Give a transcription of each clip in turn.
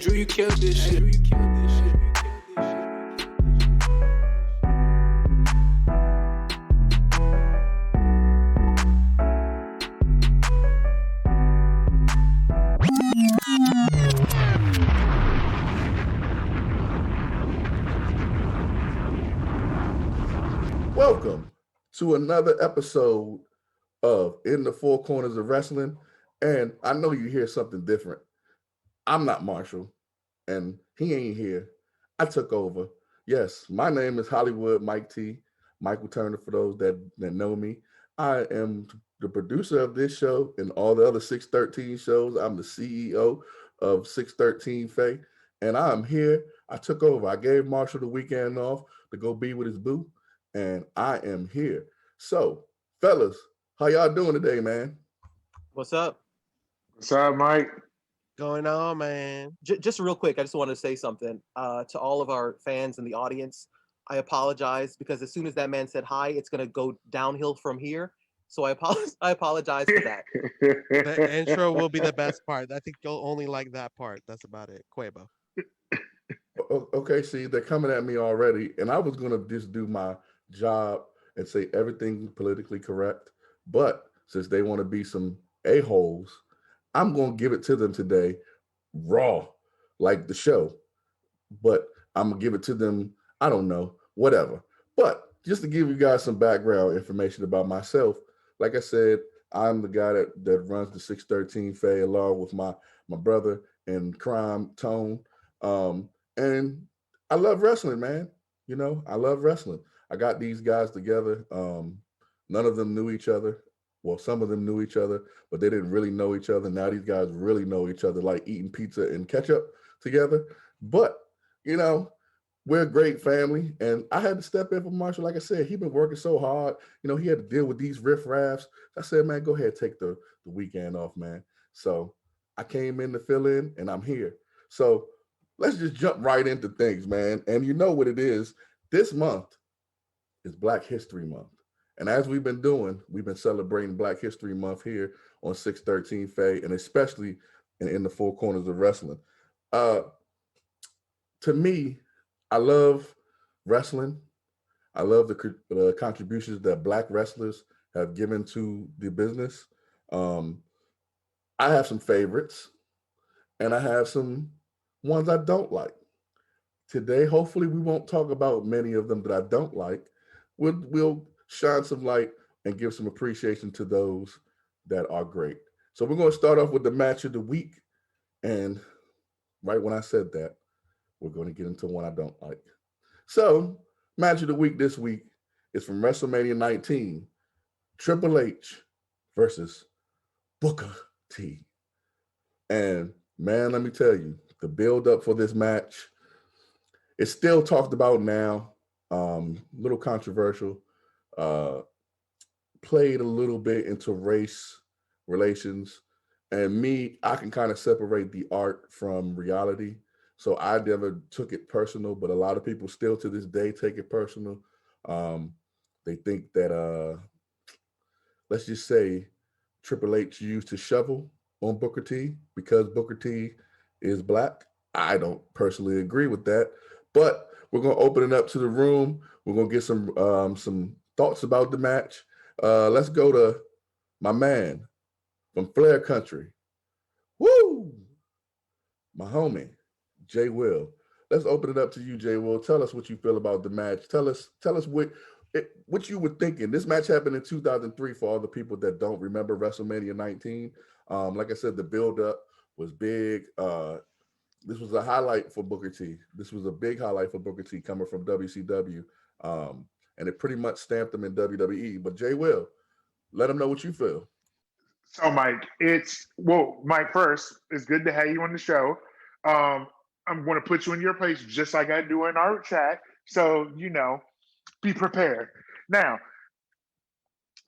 Drew, you killed this shit. Welcome to another episode of In the Four Corners of Wrestling. And I know you hear something different. I'm not Marshall, and he ain't here. I took over. Yes, my name is Hollywood Mike T. Michael Turner, for those that know me. I am the producer of this show and all the other 613 shows. I'm the CEO of 613 Faye, and I'm here. I took over. I gave Marshall the weekend off to go be with his boo, and I am here. So, fellas, how y'all doing today, man? What's up? What's up, Mike? Going on, man? Just real quick, I just want to say something to all of our fans in the audience. I apologize because as soon as that man said hi, it's going to go downhill from here. So I apologize for that. The intro will be the best part. I think you'll only like that part. That's about it. Quabo. Okay, see, they're coming at me already, and I was gonna just do my job and say everything politically correct, but since they want to be some a-holes, I'm gonna give it to them today, raw, like the show. But I'm gonna give it to them, I don't know, whatever. But just to give you guys some background information about myself, like I said, I'm the guy that runs the 613 Faye along with my brother in crime, Tone. And I love wrestling, man. You know, I love wrestling. I got these guys together. None of them knew each other. Well, some of them knew each other, but they didn't really know each other. Now these guys really know each other, like eating pizza and ketchup together. But, you know, we're a great family. And I had to step in for Marshall. Like I said, he's been working so hard. You know, he had to deal with these riffraffs. I said, man, go ahead, take the weekend off, man. So I came in to fill in, and I'm here. So let's just jump right into things, man. And you know what it is. This month is Black History Month. And as we've been doing, we've been celebrating Black History Month here on 613 Faye, and especially in the Four Corners of Wrestling. To me, I love wrestling. I love the contributions that Black wrestlers have given to the business. I have some favorites, and I have some ones I don't like. Today, hopefully, we won't talk about many of them that I don't like. We'll shine some light and give some appreciation to those that are great. So we're going to start off with the match of the week. And right when I said that, we're going to get into one I don't like. So match of the week this week is from WrestleMania 19, Triple H versus Booker T. And man, let me tell you, the build up for this match, it's still talked about now, little controversial, played a little bit into race relations. And me, I can kind of separate the art from reality. So I never took it personal, but a lot of people still to this day take it personal. They think that, let's just say, Triple H used to shovel on Booker T because Booker T is Black. I don't personally agree with that, but we're going to open it up to the room. We're going to get some thoughts about the match. Let's go to my man from Flair Country. Woo! My homie, Jay Will. Let's open it up to you, Jay Will. Tell us what you feel about the match. Tell us what you were thinking. This match happened in 2003 for all the people that don't remember WrestleMania 19. Like I said, the build-up was big. This was a highlight for Booker T. This was a big highlight for Booker T coming from WCW. And it pretty much stamped him in WWE. But Jay Will, let him know what you feel. So, Mike, Mike, first, it's good to have you on the show. I'm going to put you in your place just like I do in our chat. So, be prepared. Now,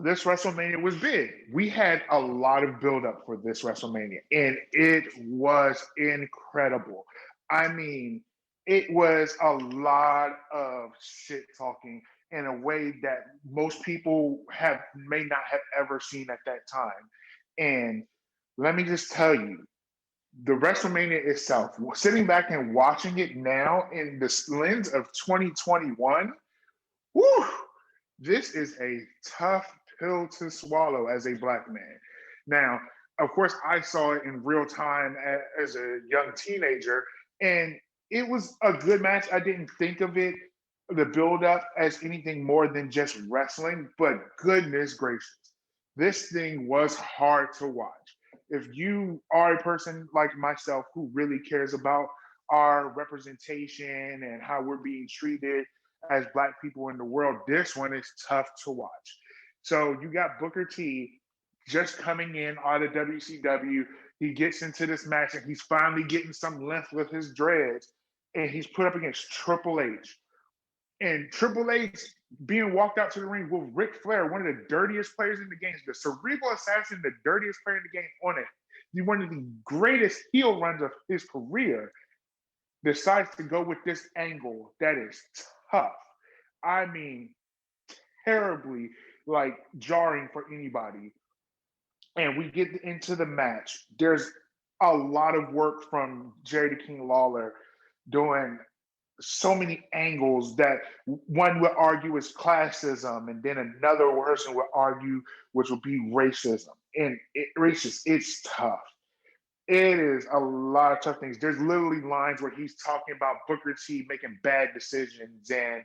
this WrestleMania was big. We had a lot of buildup for this WrestleMania, and it was incredible. I mean, it was a lot of shit talking in a way that most people may not have ever seen at that time. And let me just tell you, the WrestleMania itself, sitting back and watching it now in the lens of 2021, whew, this is a tough pill to swallow as a black man. Now, of course, I saw it in real time as a young teenager, and it was a good match. I didn't think of it, the build up, as anything more than just wrestling, but goodness gracious, this thing was hard to watch. If you are a person like myself who really cares about our representation and how we're being treated as black people in the world, this one is tough to watch. So you got Booker T just coming in out of WCW. He gets into this match and he's finally getting some length with his dreads, and he's put up against Triple H. And Triple H being walked out to the ring with Ric Flair, one of the dirtiest players in the game, the cerebral assassin, the dirtiest player in the game on it, one of the greatest heel runs of his career, decides to go with this angle that is tough. I mean, terribly like jarring for anybody. And we get into the match. There's a lot of work from Jerry the King Lawler doing so many angles that one would argue is classism, and then another person would argue which would be racism. And it's tough. It is a lot of tough things. There's literally lines where he's talking about Booker T making bad decisions and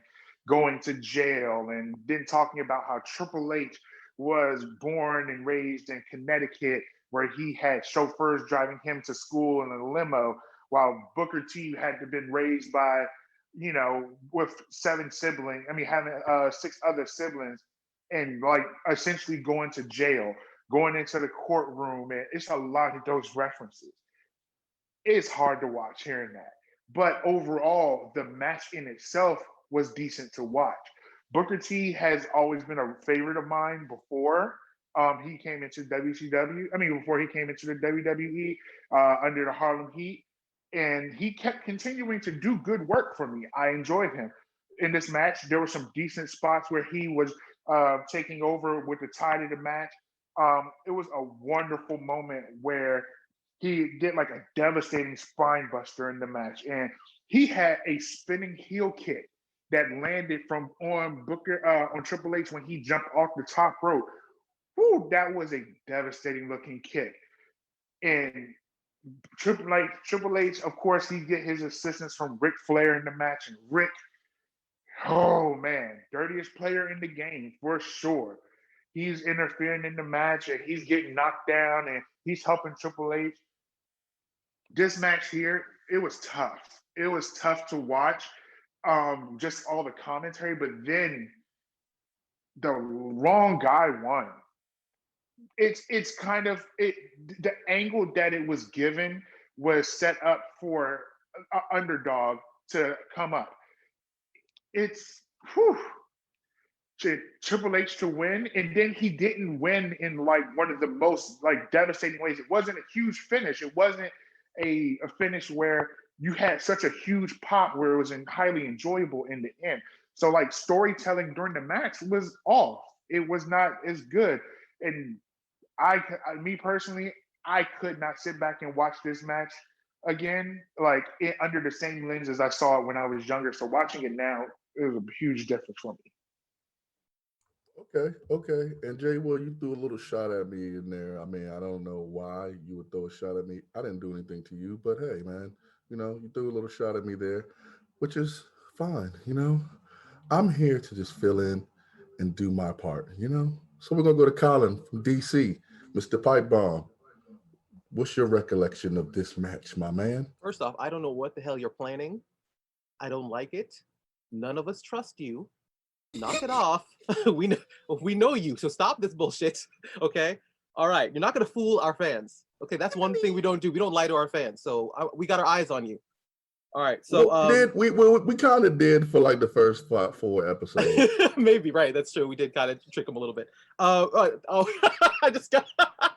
going to jail, and then talking about how Triple H was born and raised in Connecticut, where he had chauffeurs driving him to school in a limo, while Booker T had been raised by, with seven siblings. I mean, having six other siblings, and like essentially going to jail, going into the courtroom, and it's a lot of those references. It's hard to watch hearing that. But overall, the match in itself was decent to watch. Booker T has always been a favorite of mine before he came into WCW. I mean, before he came into the WWE under the Harlem Heat. And he kept continuing to do good work for me. I enjoyed him. In this match, there were some decent spots where he was taking over with the tide of the match. It was a wonderful moment where he did like a devastating spine buster in the match, and he had a spinning heel kick that landed from on Booker on Triple H when he jumped off the top rope. Whew, that was a devastating looking kick. And Triple H, of course, he get his assistance from Ric Flair in the match, and Rick, oh man, dirtiest player in the game for sure. He's interfering in the match and he's getting knocked down and he's helping Triple H. This match here, it was tough. It was tough to watch, just all the commentary, but then the wrong guy won. It's kind of the angle that it was given was set up for an underdog to come up. It's Triple H to win, and then he didn't win in like one of the most like devastating ways. It wasn't a huge finish. It wasn't a finish where you had such a huge pop where it was highly enjoyable in the end. So like storytelling during the match was off. It was not as good. And me personally, I could not sit back and watch this match again, like under the same lens as I saw it when I was younger. So watching it now, it was a huge difference for me. Okay. And Jay, well, you threw a little shot at me in there. I mean, I don't know why you would throw a shot at me. I didn't do anything to you, but hey, man, you threw a little shot at me there, which is fine. I'm here to just fill in and do my part. So we're gonna go to Colin from DC, Mr. PipeBomb. What's your recollection of this match, my man? First off, I don't know what the hell you're planning. I don't like it. None of us trust you. Knock it off. we know you, so stop this bullshit. Okay? All right, you're not gonna fool our fans. Okay, that's one thing we don't do. We don't lie to our fans. So we got our eyes on you. All right, so we kind of did for like the first 4 episodes. maybe, right? That's true. We did kind of trick them a little bit. I just got that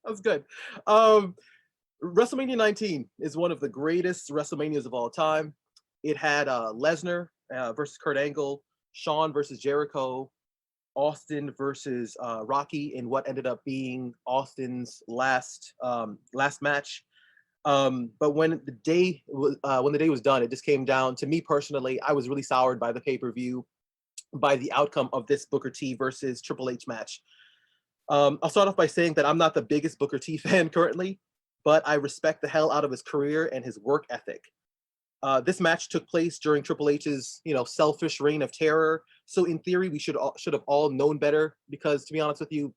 was good. WrestleMania 19 is one of the greatest WrestleManias of all time. It had Lesnar versus Kurt Angle, Shawn versus Jericho, Austin versus Rocky in what ended up being Austin's last match. But when the day was done, it just came down to me personally. I was really soured by the pay-per-view, by the outcome of this Booker T versus Triple H match. I'll start off by saying that I'm not the biggest Booker T fan currently, but I respect the hell out of his career and his work ethic. This match took place during Triple H's, selfish reign of terror. So in theory, we should have all known better because, to be honest with you,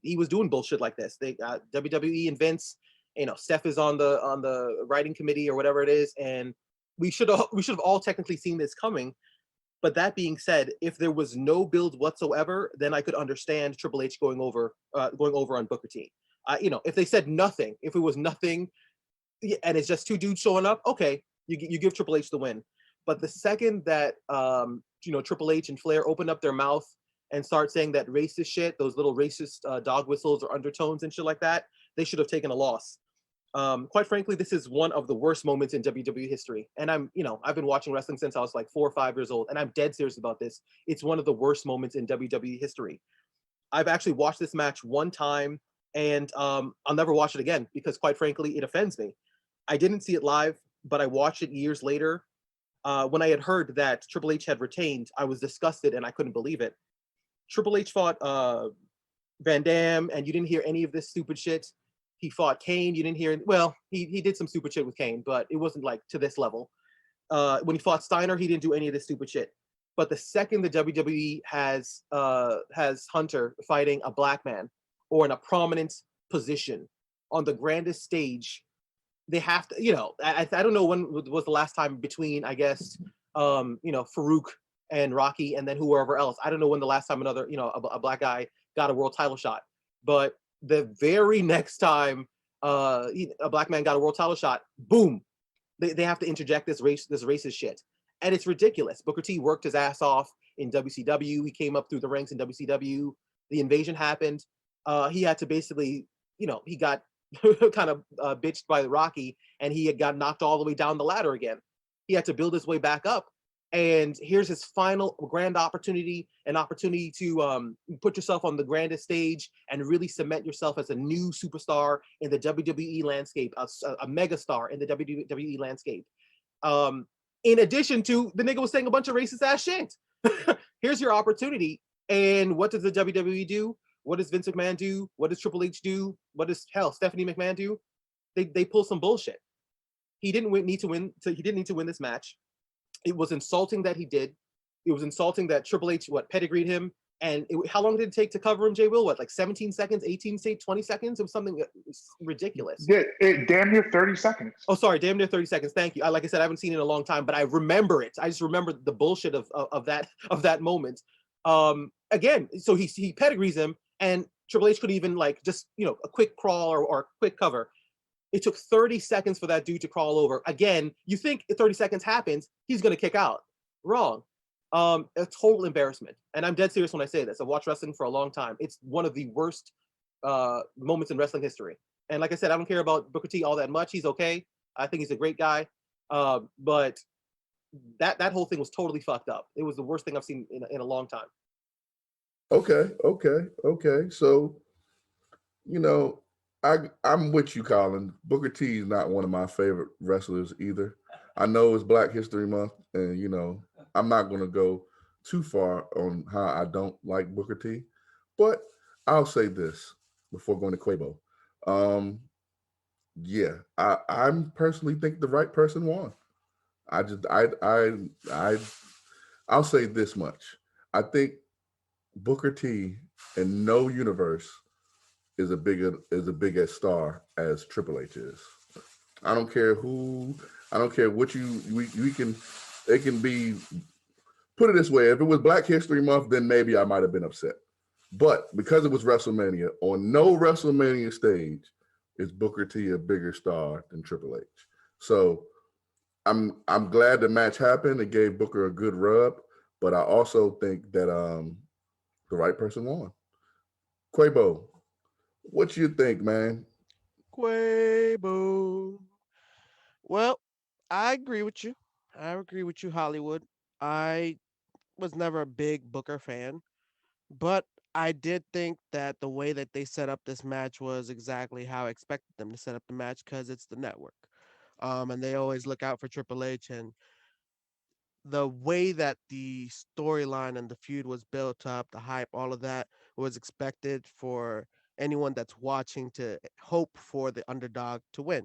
he was doing bullshit like this. They WWE and Vince, Steph is on the writing committee or whatever it is, and we should have all technically seen this coming. But that being said, if there was no build whatsoever, then I could understand Triple H going over on Booker T. If they said nothing, if it was nothing, and it's just two dudes showing up, okay, you give Triple H the win. But the second that Triple H and Flair open up their mouth and start saying that racist shit, those little racist dog whistles or undertones and shit like that, they should have taken a loss. Quite frankly, this is one of the worst moments in WWE history. And I've been watching wrestling since I was like 4 or 5 years old, and I'm dead serious about this. It's one of the worst moments in WWE history. I've actually watched this match one time, and I'll never watch it again because, quite frankly, it offends me. I didn't see it live, but I watched it years later. When I had heard that Triple H had retained, I was disgusted and I couldn't believe it. Triple H fought Van Dam, and you didn't hear any of this stupid shit. He fought Kane. You didn't hear. Well, he did some stupid shit with Kane, but it wasn't like to this level. When he fought Steiner, he didn't do any of this stupid shit. But the second the WWE has Hunter fighting a black man or in a prominent position on the grandest stage, they have to. I don't know when was the last time between, I guess, Farouk and Rocky, and then whoever else. I don't know when the last time another, a black guy got a world title shot. But the very next time a black man got a world title shot, boom, they have to interject this racist shit. And it's ridiculous. Booker T worked his ass off in WCW. He came up through the ranks in WCW. The invasion happened. He had to basically, he got kind of bitched by Rocky, and he had got knocked all the way down the ladder again. He had to build his way back up. And here's his final grand opportunity, an opportunity to put yourself on the grandest stage and really cement yourself as a new superstar in the WWE landscape, a mega star in the WWE landscape. In addition to, the nigga was saying a bunch of racist ass shit. Here's your opportunity. And what does the WWE do? What does Vince McMahon do? What does Triple H do? What does Stephanie McMahon do? They pull some bullshit. He didn't need to win. He didn't need to win this match. It was insulting that he did. It was insulting that Triple H pedigreed him. And how long did it take to cover him, Jay Will? Like 17 seconds, 18, 20 seconds? It was something ridiculous. Yeah, damn near 30 seconds. Oh, sorry, damn near 30 seconds. Thank you. Like I said, I haven't seen it in a long time, but I remember it. I just remember the bullshit of that moment. Again, so he pedigrees him, and Triple H could even just a quick crawl or quick cover. It took 30 seconds for that dude to crawl over. Again, you think 30 seconds happens, he's going to kick out. Wrong. A total embarrassment. And I'm dead serious when I say this. I've watched wrestling for a long time. It's one of the worst moments in wrestling history. And like I said, I don't care about Booker T all that much. He's okay. I think he's a great guy. But that whole thing was totally fucked up. It was the worst thing I've seen in a long time. Okay. So, I'm with you, Colin. Booker T is not one of my favorite wrestlers either. I know it's Black History Month, and I'm not going to go too far on how I don't like Booker T, but I'll say this before going to Quabo. I personally think the right person won. I'll say this much. I think Booker T in no universe is a bigger star as Triple H is. I don't care what it can be. Put it this way, if it was Black History Month, then maybe I might have been upset. But because it was WrestleMania, on no WrestleMania stage is Booker T a bigger star than Triple H. So I'm glad the match happened. It gave Booker a good rub, but I also think that the right person won. Quabo, what you think, man? Quabo. Well, I agree with you. Hollywood. I was never a big Booker fan, but I did think that the way that they set up this match was exactly how I expected them to set up the match because it's the network. and they always look out for Triple H. And the way that the storyline and the feud was built up, the hype, all of that was expected for anyone that's watching to hope for the underdog to win,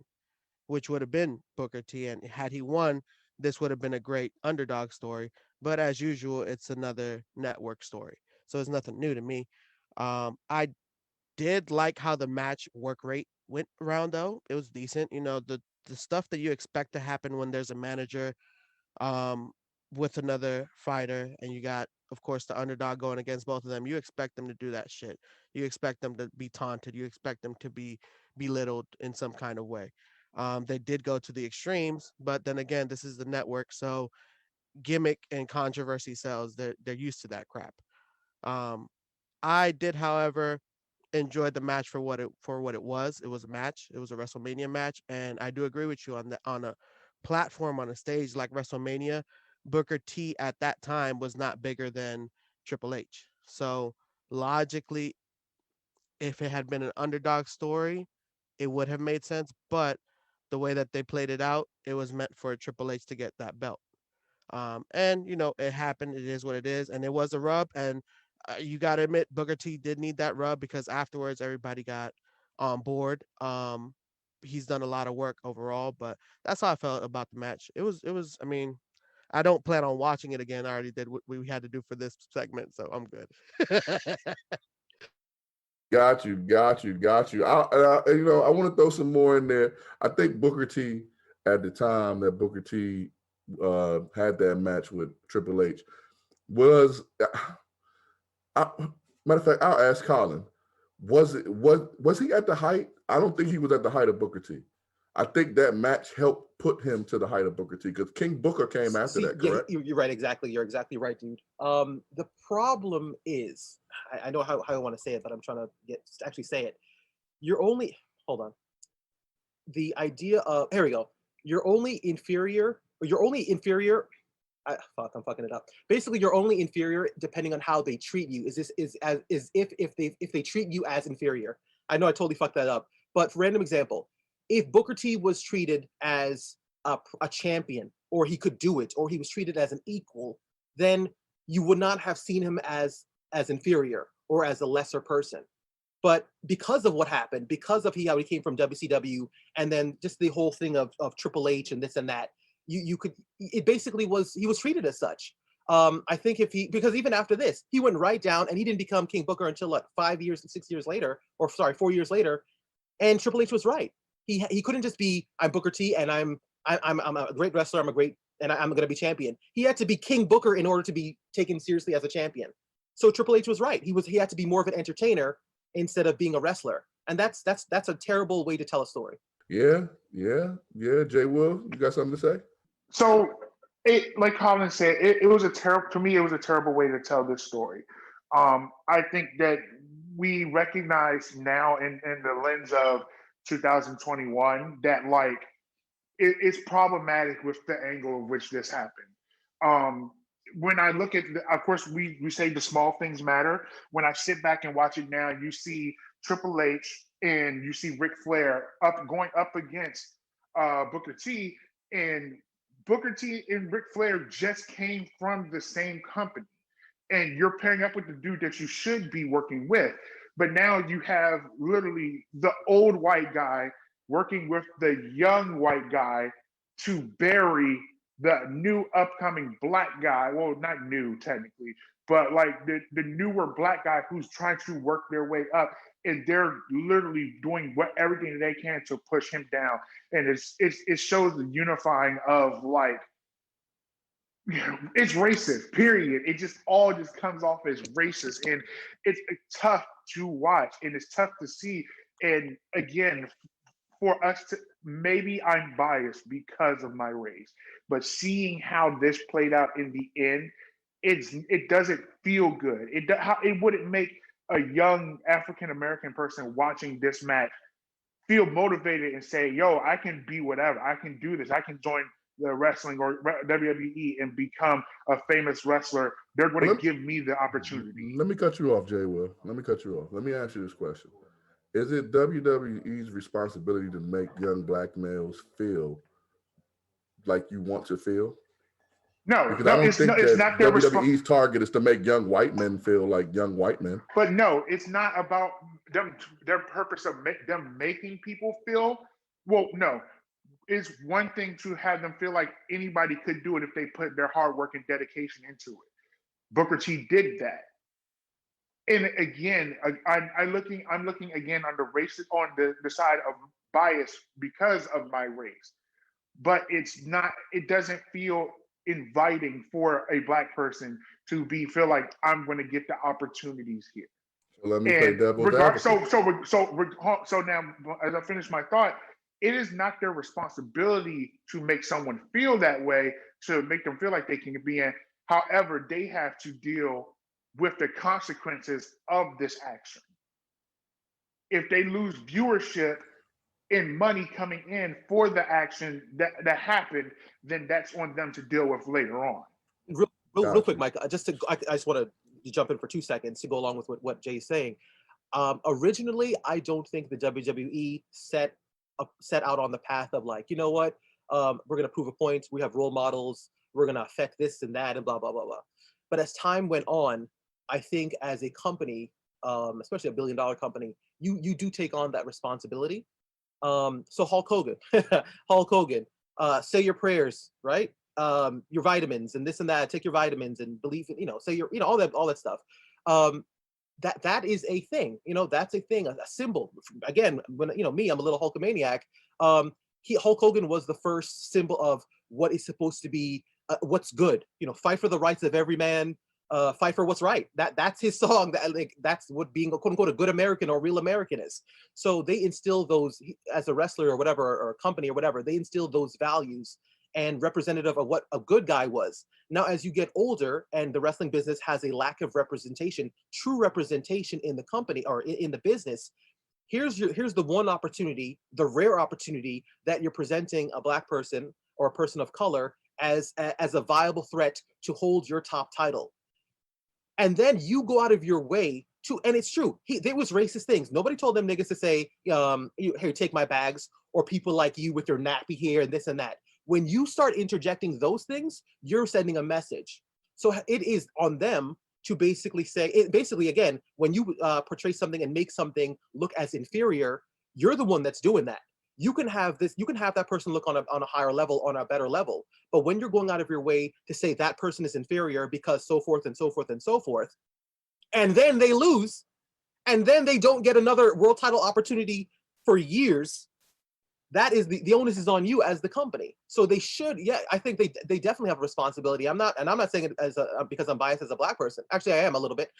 which would have been Booker T. And had he won, this would have been a great underdog story. But as usual, it's another network story. So it's nothing new to me. I did like how the match work rate went around though. It was decent. The stuff that you expect to happen when there's a manager um with another fighter and you got of course the underdog going against both of them. You expect them to do that shit. You expect them to be taunted. You expect them to be belittled in some kind of way. They did go to the extremes, but then again, this is the network, so gimmick and controversy sells. They're used to that crap. Um, I did, however, enjoyed the match for what it was. It was a match. It was a WrestleMania match, and I do agree with you on on a platform on a stage like WrestleMania. Booker T at that time was not bigger than Triple H. So logically, if it had been an underdog story, it would have made sense. But the way that they played it out, it was meant for Triple H to get that belt. And it happened. It is what it is, and it was a rub. And you got to admit, Booker T did need that rub because afterwards everybody got on board. He's done a lot of work overall, but that's how I felt about the match. It was. I mean, I don't plan on watching it again. I already did what we had to do for this segment, so I'm good. Got you. I want to throw some more in there. I think Booker T at the time that Booker T had that match with Triple H was. I, Matter of fact, I'll ask Colin. Was he at the height? I don't think he was at the height of Booker T. I think that match helped put him to the height of Booker T because King Booker came after that, Yeah, correct? you're right. Exactly. You're exactly right, dude. The problem is, I know how I want to say it, but I'm trying to actually say it. You're only hold on. The idea of here we go. You're only inferior. You're only inferior. I'm fucking it up. Basically, you're only inferior depending on how they treat you. Is if they treat you as inferior. I know I totally fucked that up. But for random example, if Booker T was treated as a champion, or he could do it, or he was treated as an equal, then you would not have seen him as inferior or as a lesser person. But because of what happened, because of how he came from WCW, and then just the whole thing of Triple H and this and that, you could it basically was he was treated as such. I think because even after this, he went right down and he didn't become King Booker until what 5 years, 6 years later, or sorry, 4 years later. And Triple H was right. He couldn't just be I'm Booker T and I'm a great wrestler. I'm going to be champion. He had to be King Booker in order to be taken seriously as a champion. So Triple H was right. He had to be more of an entertainer instead of being a wrestler. And that's a terrible way to tell a story. Yeah. Jay Will, you got something to say? So it, like Colin said, it was a terrible to me. It was a terrible way to tell this story. I think that we recognize now in the lens of 2021 that like it's problematic with the angle of which this happened. Um, when I look at, of course, we say the small things matter. When I sit back and watch it now, you see Triple H and you see Ric Flair going up against Booker T, and Booker T and Ric Flair just came from the same company, and you're pairing up with the dude that you should be working with. But now you have literally the old white guy working with the young white guy to bury the new upcoming black guy. Well, not new technically, but like the newer black guy who's trying to work their way up. And they're literally doing everything they can to push him down. And it shows the unifying of like it's racist, period. It just all just comes off as racist. And it's tough to watch and it's tough to see. And again, for us to maybe I'm biased because of my race, but seeing how this played out in the end, it doesn't feel good. It wouldn't make a young African American person watching this match feel motivated and say, "Yo, I can be whatever. I can do this. I can join the wrestling or WWE and become a famous wrestler. They're going to give me the opportunity." Let me cut you off, Jay Will. Let me cut you off. Let me ask you this question. Is it WWE's responsibility to make young black males feel like you want to feel? No, Because I no, don't think it's that not their response. WWE's target is to make young white men feel like young white men. But no, it's not about them. Their purpose of them making people feel. Well, no, it's one thing to have them feel like anybody could do it if they put their hard work and dedication into it. Booker T did that. And again, I'm looking again on the race on the side of bias because of my race. But it's not. It doesn't feel inviting for a black person to be feel like I'm going to get the opportunities here. So let me play And devil's regard advocate. so now as I finish my thought, it is not their responsibility to make someone feel that way, to make them feel like they can be in. However, they have to deal with the consequences of this action. If they lose viewership and money coming in for the action that happened, then that's on them to deal with later on. Real quick, Gotcha. Mike. I just want to jump in for 2 seconds to go along with what Jay's saying. Originally, I don't think the WWE set out on the path of like, you know what, we're gonna prove a point. We have role models. We're gonna affect this and that and blah blah blah blah. But as time went on, I think as a company, especially $1 billion company, you do take on that responsibility. So Hulk Hogan, Hulk Hogan, say your prayers, right? Your vitamins and this and that. Take your vitamins and believe in, say your, all that stuff. That is a thing. That's a thing, a symbol. Again, when me, I'm a little Hulkamaniac. Hulk Hogan was the first symbol of what is supposed to be what's good. Fight for the rights of every man. Fight for what's right. That's his song. That's what being a quote unquote a good American or real American is. So they instill those as a wrestler or whatever, or a company or whatever. They instill those values and representative of what a good guy was. Now, as you get older and the wrestling business has a lack of representation, true representation in the company or in the business, here's the one opportunity, the rare opportunity that you're presenting a black person or a person of color as a viable threat to hold your top title. And then you go out of your way to, and it's true, there was racist things. Nobody told them niggas to say, here, take my bags, or people like you with your nappy hair and this and that. When you start interjecting those things, you're sending a message. So it is on them to basically say, again, when you portray something and make something look as inferior, you're the one that's doing that. You can have that person look on a higher level, on a better level. But when you're going out of your way to say that person is inferior because so forth and so forth and so forth, and then they lose, and then they don't get another world title opportunity for years, that is the onus is on you as the company. So they should, I think they definitely have a responsibility. I'm not saying it as because I'm biased as a black person. Actually, I am a little bit,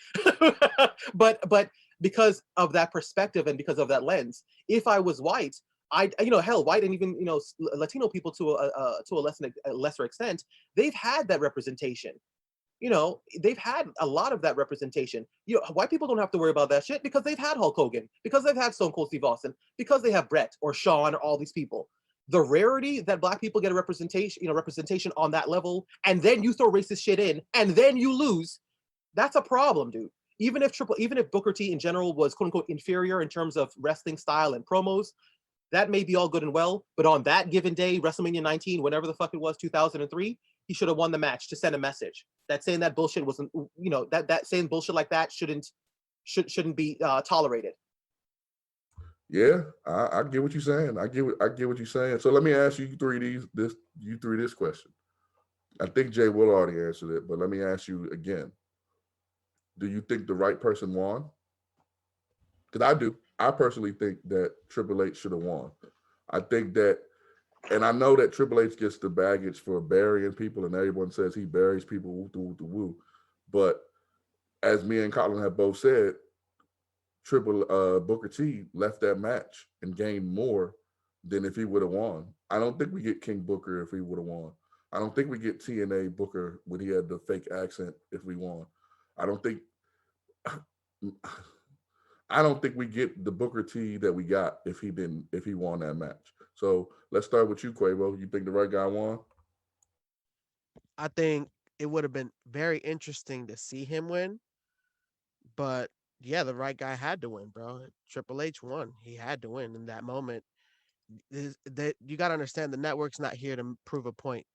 but because of that perspective and because of that lens, if I was white, white and even Latino people to a lesser extent, they've had that representation. They've had a lot of that representation. White people don't have to worry about that shit because they've had Hulk Hogan, because they've had Stone Cold Steve Austin, because they have Brett or Shawn or all these people. The rarity that black people get a representation on that level, and then you throw racist shit in, and then you lose, that's a problem, dude. Even if Booker T in general was quote unquote inferior in terms of wrestling style and promos, that may be all good and well, but on that given day, WrestleMania 19, whenever the fuck it was, 2003, he should have won the match to send a message that saying that bullshit wasn't, that saying bullshit like that shouldn't be tolerated. Yeah, I get what you're saying. I get what you're saying. So let me ask you three this question. I think Jay will already answer it, but let me ask you again. Do you think the right person won? Because I do. I personally think that Triple H should have won. I think that, and I know that Triple H gets the baggage for burying people, and everyone says he buries people, woo, woo. But as me and Colin have both said, Booker T left that match and gained more than if he would have won. I don't think we get King Booker if he would have won. I don't think we get TNA Booker when he had the fake accent if we won. I don't think we get the Booker T that we got if he won that match. So let's start with you, Quavo. You think the right guy won? I think it would have been very interesting to see him win, but yeah, the right guy had to win, bro. Triple H won. He had to win in that moment. You got to understand the network's not here to prove a point.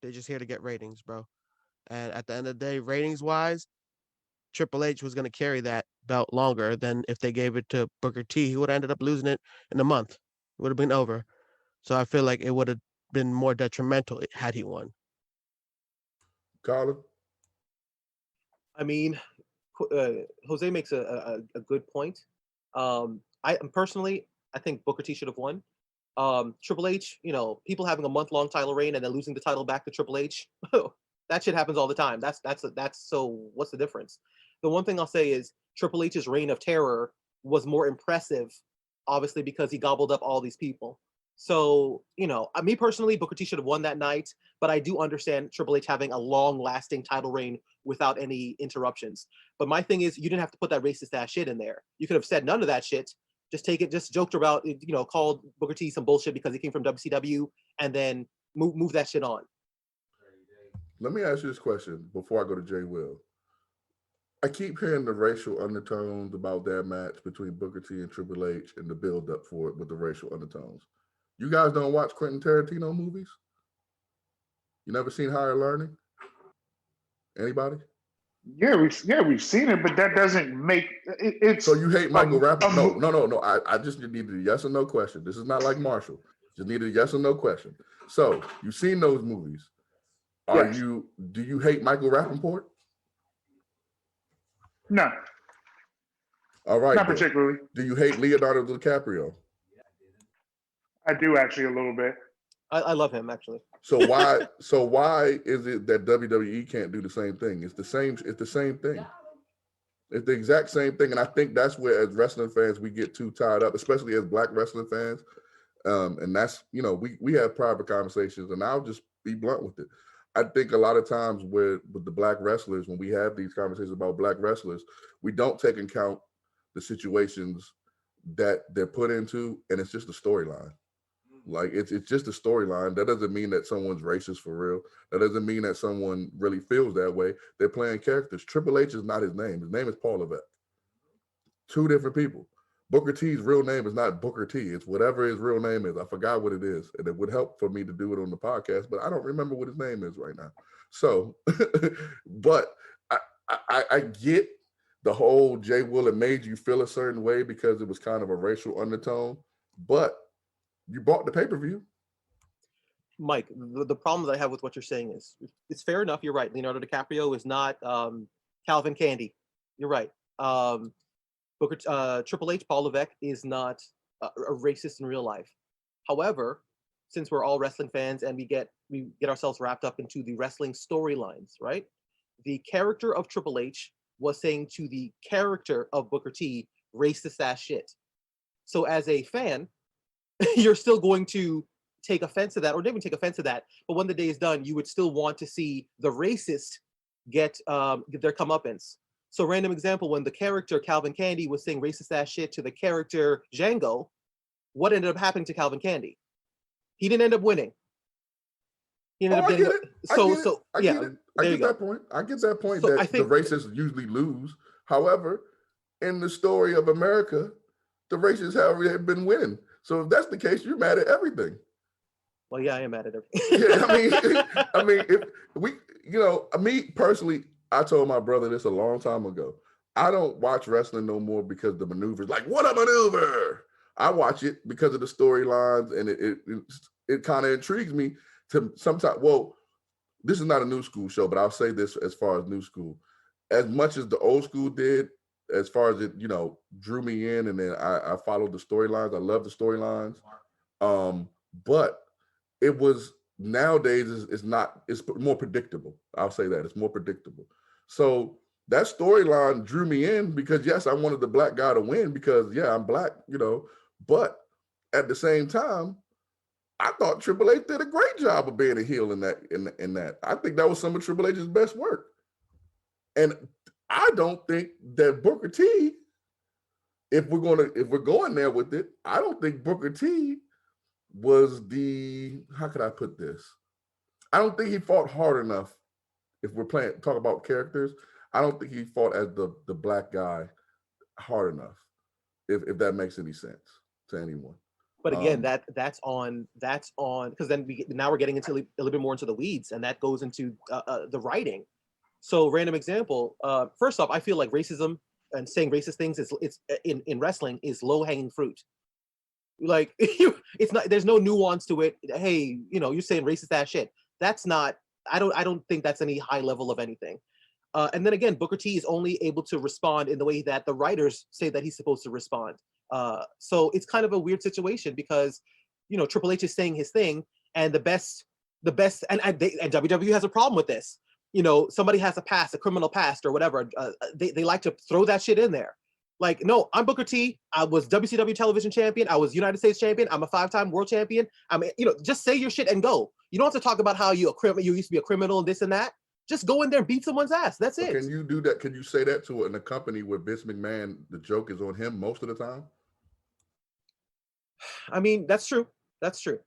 They're just here to get ratings, bro. And at the end of the day, ratings wise, Triple H was going to carry that belt longer than if they gave it to Booker T. He would have ended up losing it in a month. It would have been over. So I feel like it would have been more detrimental had he won. Colin? I mean, Jose makes a good point. I personally, I think Booker T should have won. Triple H, people having a month-long title reign and then losing the title back to Triple H, that shit happens all the time. That's so. What's the difference? The one thing I'll say is Triple H's reign of terror was more impressive, obviously because he gobbled up all these people. So, me personally, Booker T should have won that night, but I do understand Triple H having a long-lasting title reign without any interruptions. But my thing is, you didn't have to put that racist ass shit in there. You could have said none of that shit. Just joked about, called Booker T some bullshit because he came from WCW, and then move that shit on. Let me ask you this question before I go to Jay Will. I keep hearing the racial undertones about that match between Booker T and Triple H and the build up for it with the racial undertones. You guys don't watch Quentin Tarantino movies? You never seen Higher Learning? Anybody? Yeah, we've seen it, but that doesn't make it. So you hate Michael Rappaport? No. I just need a yes or no question. This is not like Marshall. Just need a yes or no question. So you've seen those movies. Yes. Do you hate Michael Rappaport? No. All right. Not particularly. Do you hate Leonardo DiCaprio? I do actually a little bit. I love him actually. So why is it that WWE can't do the same thing? It's the same thing. It's the exact same thing. And I think that's where, as wrestling fans, we get too tied up, especially as Black wrestling fans. And that's, we have private conversations, and I'll just be blunt with it. I think a lot of times with the Black wrestlers, when we have these conversations about Black wrestlers, we don't take into account the situations that they're put into, and it's just a storyline. Like it's just a storyline. That doesn't mean that someone's racist for real. That doesn't mean that someone really feels that way. They're playing characters. Triple H is not his name. His name is Paul Levesque. Two different people. Booker T's real name is not Booker T. It's whatever his real name is. I forgot what it is. And it would help for me to do it on the podcast, but I don't remember what his name is right now. So, but I get the whole Jay Will made you feel a certain way because it was kind of a racial undertone, but you bought the pay-per-view. Mike, the problem that I have with what you're saying is it's fair enough. You're right. Leonardo DiCaprio is not Calvin Candy. You're right. Triple H, Paul Levesque is not a racist in real life. However, since we're all wrestling fans and we get ourselves wrapped up into the wrestling storylines, right? The character of Triple H was saying to the character of Booker T, racist ass shit. So as a fan, you're still going to take offense to that, or not even take offense to that. But when the day is done, you would still want to see the racist get their comeuppance. So, random example: when the character Calvin Candy was saying racist ass shit to the character Django, what ended up happening to Calvin Candy? He didn't end up winning. He ended up getting. I get that point. I get that point that the racists usually lose. However, in the story of America, the racists have been winning. So if that's the case, you're mad at everything. Well, yeah, I am mad at everything. Yeah, I mean, if we, me personally, I told my brother this a long time ago. I don't watch wrestling no more because the maneuvers, like what a maneuver. I watch it because of the storylines, and it kind of intrigues me to sometimes. Well, this is not a new school show, but I'll say this as far as new school, as much as the old school did. As far as it, drew me in, and then I followed the storylines. I love the storylines. But it was nowadays it's more predictable. I'll say that it's more predictable. So that storyline drew me in because yes, I wanted the black guy to win because yeah, I'm black, but at the same time, I thought Triple H did a great job of being a heel in that. I think that was some of Triple H's best work. And I don't think that Booker T, if we're going there with it, I don't think Booker T was how could I put this? I don't think he fought hard enough. If we're talk about characters, I don't think he fought as the black guy hard enough. If that makes any sense to anyone. But again, Um, that's on because then now we're getting into a little bit more into the weeds, and that goes into the writing. So, random example. First off, I feel like racism and saying racist things is it's in wrestling is low hanging fruit. Like it's not. There's no nuance to it. Hey, you're saying racist ass shit. That's not. I don't think that's any high level of anything. And then again, Booker T is only able to respond in the way that the writers say that he's supposed to respond. So it's kind of a weird situation because, Triple H is saying his thing, and the best, and WWE has a problem with this. Somebody has a past, a criminal past or whatever. They like to throw that shit in there. Like, no, I'm Booker T. I was WCW television champion. I was United States champion. I'm a 5-time world champion. Just say your shit and go. You don't have to talk about how you used to be a criminal and this and that. Just go in there and beat someone's ass. That's it. Can you do that? Can you say that to in a company where Vince McMahon, the joke is on him most of the time? I mean, that's true. That's true.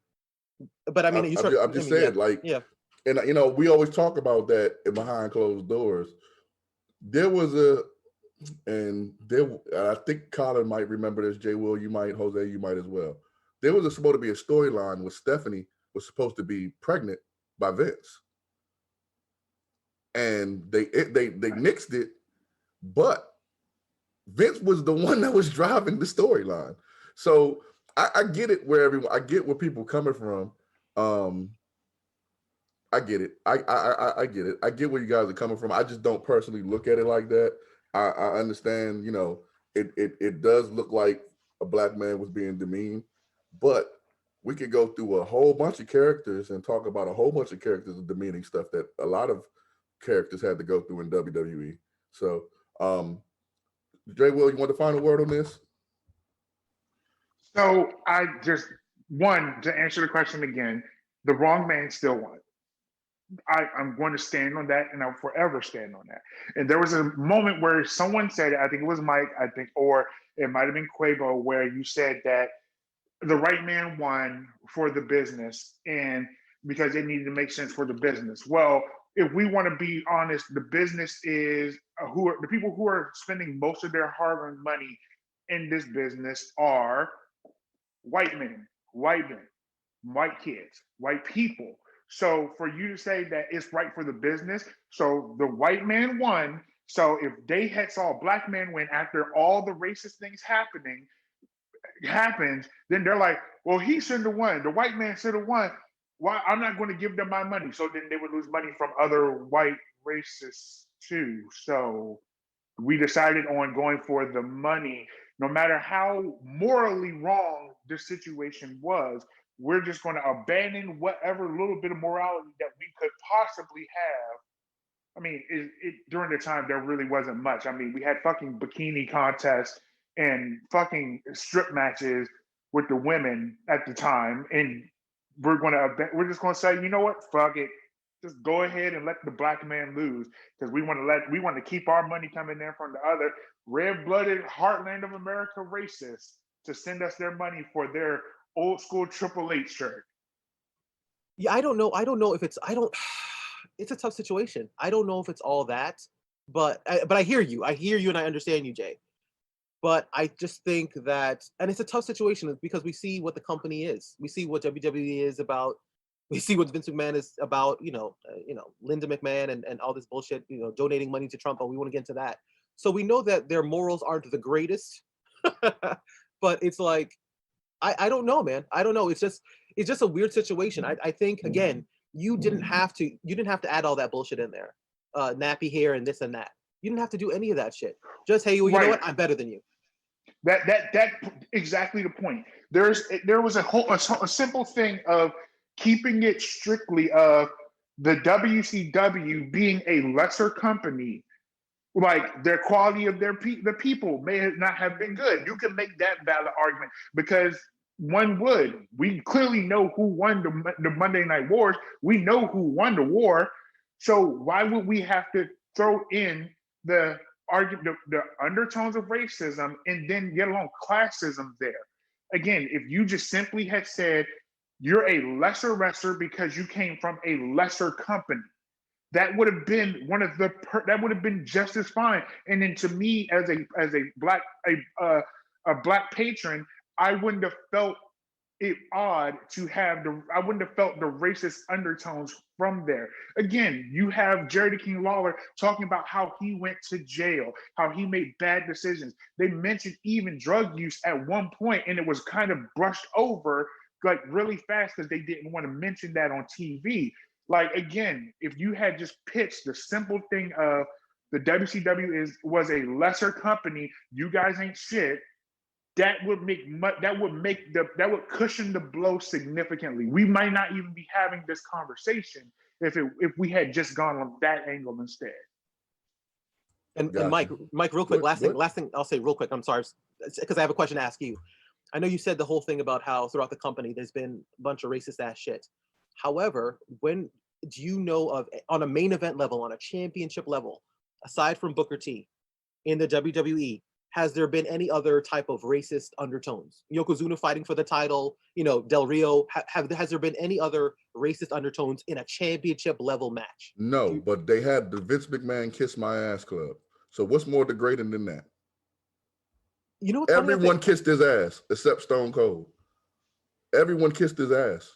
But I mean, I'm just saying, yeah. And we always talk about that behind closed doors. There was I think Colin might remember this. Jay Will, you might. Jose, you might as well. There was supposed to be a storyline where Stephanie was supposed to be pregnant by Vince, and they nixed it, but Vince was the one that was driving the storyline. So I get it I get where people coming from. I get it. I get it. I get where you guys are coming from. I just don't personally look at it like that. I understand, it does look like a black man was being demeaned, but we could go through a whole bunch of characters and talk about a whole bunch of characters of demeaning stuff that a lot of characters had to go through in WWE. So, Jay Will, you want the final word on this? So I just to answer the question again, the wrong man still won. I'm going to stand on that, and I'll forever stand on that. And there was a moment where someone said, I think it was Mike, or it might have been Quabo, where you said that the right man won for the business, and because it needed to make sense for the business. Well, if we want to be honest, the business is the people who are spending most of their hard-earned money in this business are white men, white kids, white people. So for you to say that it's right for the business, so the white man won. So if they had saw a black man win after all the racist things happens, then they're like, well, he shouldn't have won. The white man should have won. Why? I'm not going to give them my money. So then they would lose money from other white racists too. So we decided on going for the money, no matter how morally wrong the situation was. We're just going to abandon whatever little bit of morality that we could possibly have. I mean, during the time, there really wasn't much. I mean, we had fucking bikini contests and fucking strip matches with the women at the time. And we're just going to say, you know what? Fuck it. Just go ahead and let the black man lose, because we want to keep our money coming in from the other red-blooded heartland of America racists to send us their money for their old school Triple H shirt. Yeah, I don't know if it's it's a tough situation. I don't know if it's all that, but I hear you. And I understand you, Jay. But I just think that, and it's a tough situation because we see what the company is. We see what WWE is about. We see what Vince McMahon is about. Linda McMahon and all this bullshit. Donating money to Trump, and we want to get into that. So we know that their morals aren't the greatest. But it's like, I don't know, man. I don't know. It's just a weird situation. I think, again, you didn't have to add all that bullshit in there. Nappy hair and this and that. You didn't have to do any of that shit. Just, hey, well, you know what? I'm better than you. That exactly the point. There was a simple thing of keeping it strictly of the WCW being a lesser company. Like, their quality of the people may not have been good. You can make that valid argument, because we clearly know who won the Monday Night Wars. We know who won the war. So why would we have to throw in the argument, the undertones of racism, and then get along classism there? Again, if you just simply had said you're a lesser wrestler because you came from a lesser company, that would have been that would have been just as fine. And then to me, as a black patron, I wouldn't have felt it odd to have I wouldn't have felt the racist undertones from there. Again, you have Jerry the King Lawler talking about how he went to jail, how he made bad decisions. They mentioned even drug use at one point, and it was kind of brushed over like really fast because they didn't want to mention that on TV. Like again, if you had just pitched the simple thing of the WCW was a lesser company, you guys ain't shit, that would cushion the blow significantly. We might not even be having this conversation if we had just gone on that angle instead. And Gotcha. Mike, real quick, last What? thing I'll say real quick. I'm sorry, because I have a question to ask you. I know you said the whole thing about how throughout the company there's been a bunch of racist ass shit. However, when do you know of on a main event level, on a championship level, aside from Booker T in the WWE, has there been any other type of racist undertones? Yokozuna fighting for the title, Del Rio. Has there been any other racist undertones in a championship level match? No, but they had the Vince McMahon Kiss My Ass Club. So what's more degrading than that? You know what's funny? Everyone kissed his ass except Stone Cold. Everyone kissed his ass.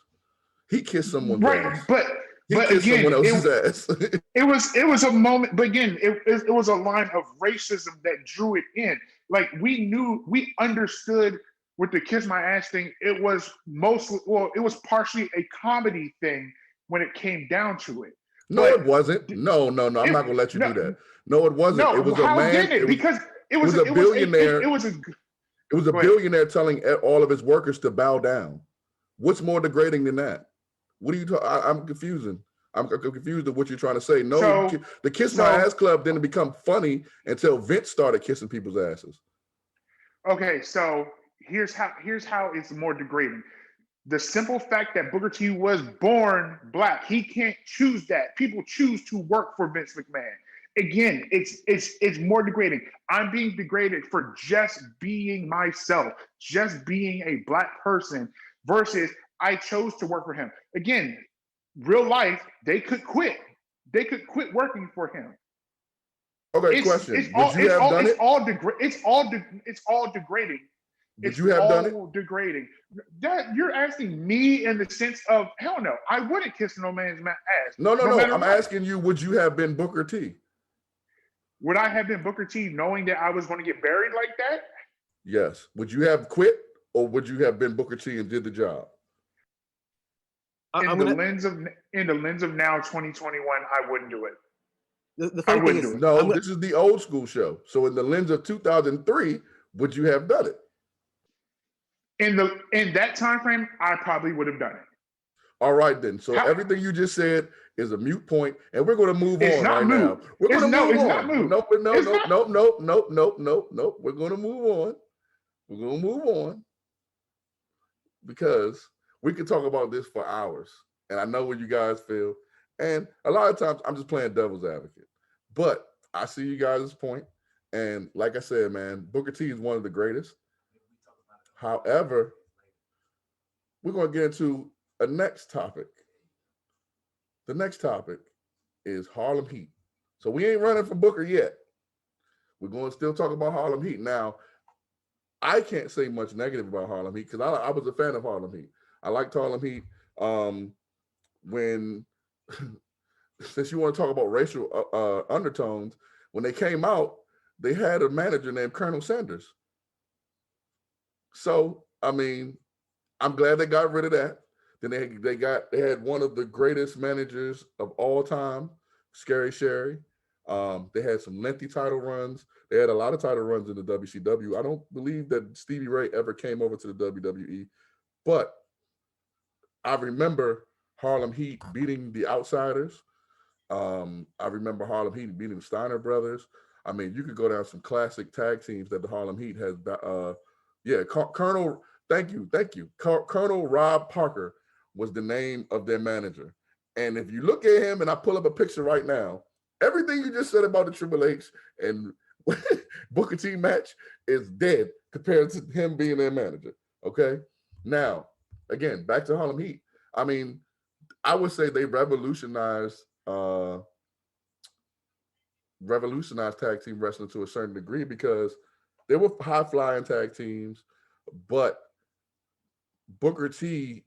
He kissed someone's ass. But kissed again, someone else's ass. it was a moment, but again, it was a line of racism that drew it in. Like we understood with the Kiss My Ass thing, it was partially a comedy thing when it came down to it. No, it wasn't. No. I'm not gonna let you do that. No, it wasn't. No, it was how a man. did it? Because it was a billionaire. It was a billionaire telling all of his workers to bow down. What's more degrading than that? What are you talking? I'm confusing. I'm confused of what you're trying to say. No, the Kiss My Ass Club didn't become funny until Vince started kissing people's asses. Okay, so here's how it's more degrading. The simple fact that Booker T was born black, he can't choose that. People choose to work for Vince McMahon. Again, it's more degrading. I'm being degraded for just being myself, just being a black person versus I chose to work for him. Again, real life, they could quit. They could quit working for him. Okay, question. Would you have done it? It's all degrading. Would you have done it? Degrading. That you're asking me in the sense of hell no, I wouldn't kiss no man's ass. No. I'm asking you, would you have been Booker T? Would I have been Booker T knowing that I was going to get buried like that? Yes. Would you have quit, or would you have been Booker T and did the job? In the lens of now 2021, I wouldn't do it. The funny thing is, this is the old school show. So in the lens of 2003, would you have done it? In that time frame, I probably would have done it. All right then. So everything you just said is a mute point, and we're going to move on right now. We're going to move on. Not moot. Nope. We're going to move on. We're going to move on because we could talk about this for hours, and I know what you guys feel. And a lot of times I'm just playing devil's advocate, but I see you guys' point. And like I said, man, Booker T is one of the greatest. However, we're going to get into a next topic. The next topic is Harlem Heat. So we ain't running for Booker yet. We're going to still talk about Harlem Heat. Now, I can't say much negative about Harlem Heat because I was a fan of Harlem Heat. I liked Harlem Heat when, since you want to talk about racial undertones, when they came out, they had a manager named Colonel Sanders. So, I mean, I'm glad they got rid of that. Then they had one of the greatest managers of all time, Scary Sherry. They had some lengthy title runs. They had a lot of title runs in the WCW. I don't believe that Stevie Ray ever came over to the WWE, but I remember Harlem Heat beating the Outsiders. I remember Harlem Heat beating the Steiner Brothers. I mean, you could go down some classic tag teams that the Harlem Heat has. Colonel, thank you. Colonel Rob Parker was the name of their manager. And if you look at him, and I pull up a picture right now, everything you just said about the Triple H and Booker T match is dead compared to him being their manager. Okay. Now, again, back to Harlem Heat. I mean, I would say they revolutionized tag team wrestling to a certain degree because they were high flying tag teams, but Booker T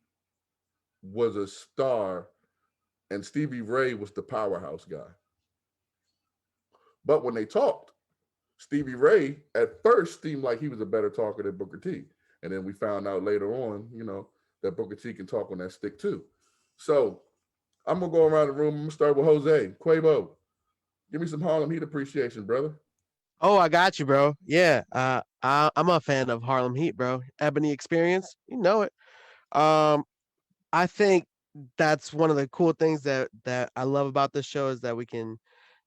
was a star and Stevie Ray was the powerhouse guy. But when they talked, Stevie Ray at first seemed like he was a better talker than Booker T. And then we found out later on, that Booker T can talk on that stick too. So I'm going to go around the room. I'm going to start with Jose. Quavo, give me some Harlem Heat appreciation, brother. Oh, I got you, bro. Yeah, I'm a fan of Harlem Heat, bro. Ebony Experience, you know it. Um, I think that's one of the cool things that I love about this show is that we can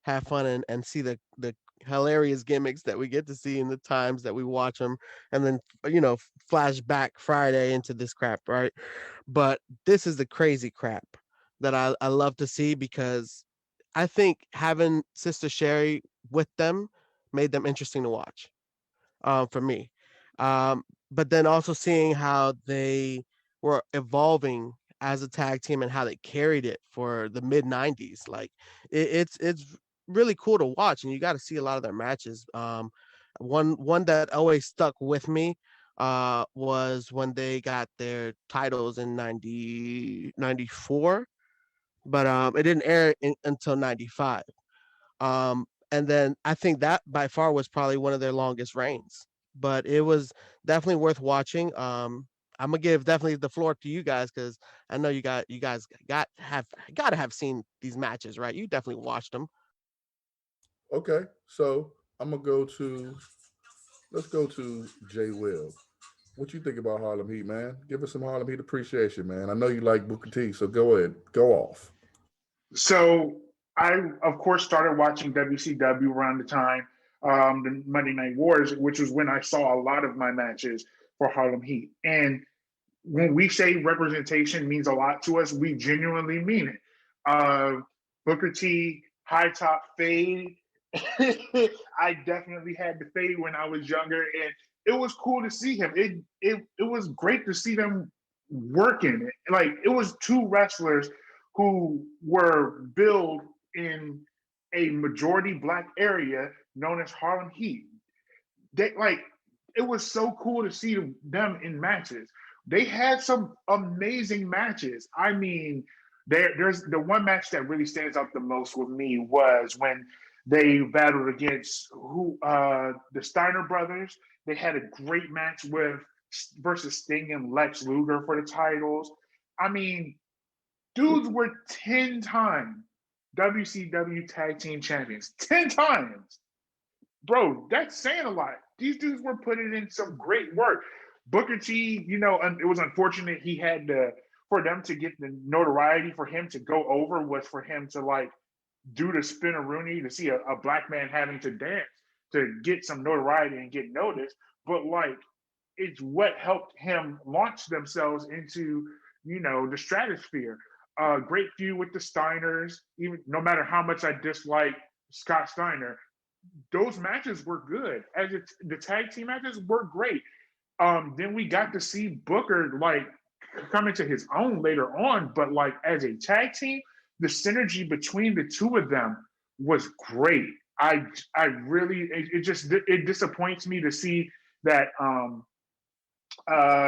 have fun and see the hilarious gimmicks that we get to see in the times that we watch them, and then flash back Friday into this crap, right? But this is the crazy crap that I love to see because I think having Sister Sherry with them made them interesting to watch for me. Um, but then also seeing how they were evolving as a tag team and how they carried it for the mid '90s, like it's really cool to watch, and you got to see a lot of their matches. One that always stuck with me was when they got their titles in 94, but it didn't air until 95. And then I think that by far was probably one of their longest reigns. But it was definitely worth watching. I'm gonna give definitely the floor to you guys because I know you guys got to have seen these matches, right? You definitely watched them. Okay. So I'm going to go let's go to Jay Will. What you think about Harlem Heat, man? Give us some Harlem Heat appreciation, man. I know you like Booker T, so go ahead. Go off. So I, of course, started watching WCW around the time the Monday Night Wars, which was when I saw a lot of my matches for Harlem Heat. And when we say representation means a lot to us, we genuinely mean it. Booker T, high top fade. I definitely had the fade when I was younger, and it was cool to see him. It was great to see them working. Like it was two wrestlers who were billed in a majority black area known as Harlem Heat. They like it was so cool to see them in matches. They had some amazing matches. I mean, there's the one match that really stands out the most with me was when they battled against the Steiner brothers. They had a great match with versus Sting and Lex Luger for the titles. I mean, dudes were 10-time WCW Tag Team Champions. 10 times. Bro, that's saying a lot. These dudes were putting in some great work. Booker T, it was unfortunate he had for them to get the notoriety for him to go over was for him to like do the spin-a-rooney to see a black man having to dance to get some notoriety and get noticed. But like, it's what helped him launch themselves into, the stratosphere. Great feud with the Steiners, even no matter how much I dislike Scott Steiner, those matches were good. The tag team matches were great. Then we got to see Booker like come into his own later on, but like as a tag team, the synergy between the two of them was great. I really it disappoints me to see that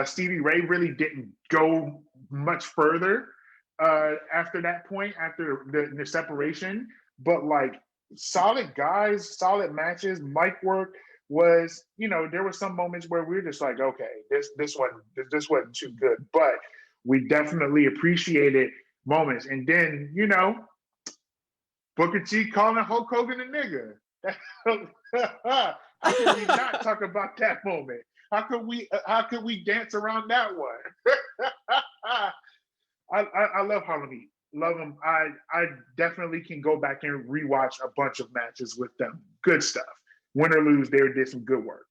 Stevie Ray really didn't go much further after that point, after the separation. But like solid guys, solid matches, mic work was, there were some moments where we were just like, okay, this wasn't too good, but we definitely appreciated moments. And then, Booker T calling Hulk Hogan a nigga. How can we not talk about that moment? How could we dance around that one? I love Harlem Heat. Love them. I definitely can go back and rewatch a bunch of matches with them. Good stuff. Win or lose, they did some good work.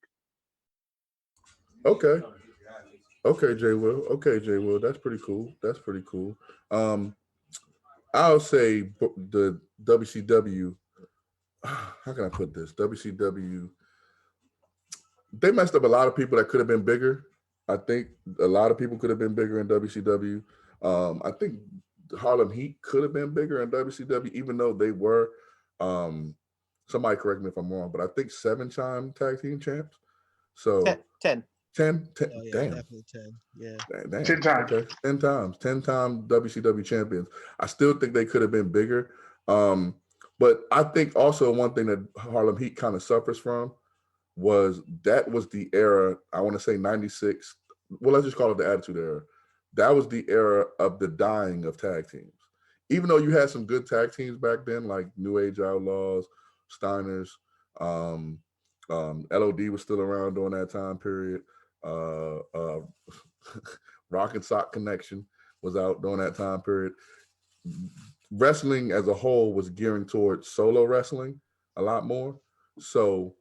Okay. Okay, Jay Will. Okay, Jay Will. That's pretty cool. That's pretty cool. I'll say the WCW. How can I put this? WCW. They messed up a lot of people that could have been bigger. I think a lot of people could have been bigger in WCW. I think Harlem Heat could have been bigger in WCW, even though they were. Somebody correct me if I'm wrong, but I think 7-time tag team champs. So 10. 10, Oh yeah, damn. definitely 10. Yeah. Damn. 10 times. Okay. 10 times. 10-time WCW champions. I still think they could have been bigger. But I think also one thing that Harlem Heat kind of suffers from was the era, I want to say 96. Well, let's just call it the Attitude Era. That was the era of the dying of tag teams. Even though you had some good tag teams back then, like New Age Outlaws, Steiners, LOD was still around during that time period. Uh, uh, Rock and Sock Connection was out during that time period. Wrestling as a whole was gearing towards solo wrestling a lot more. So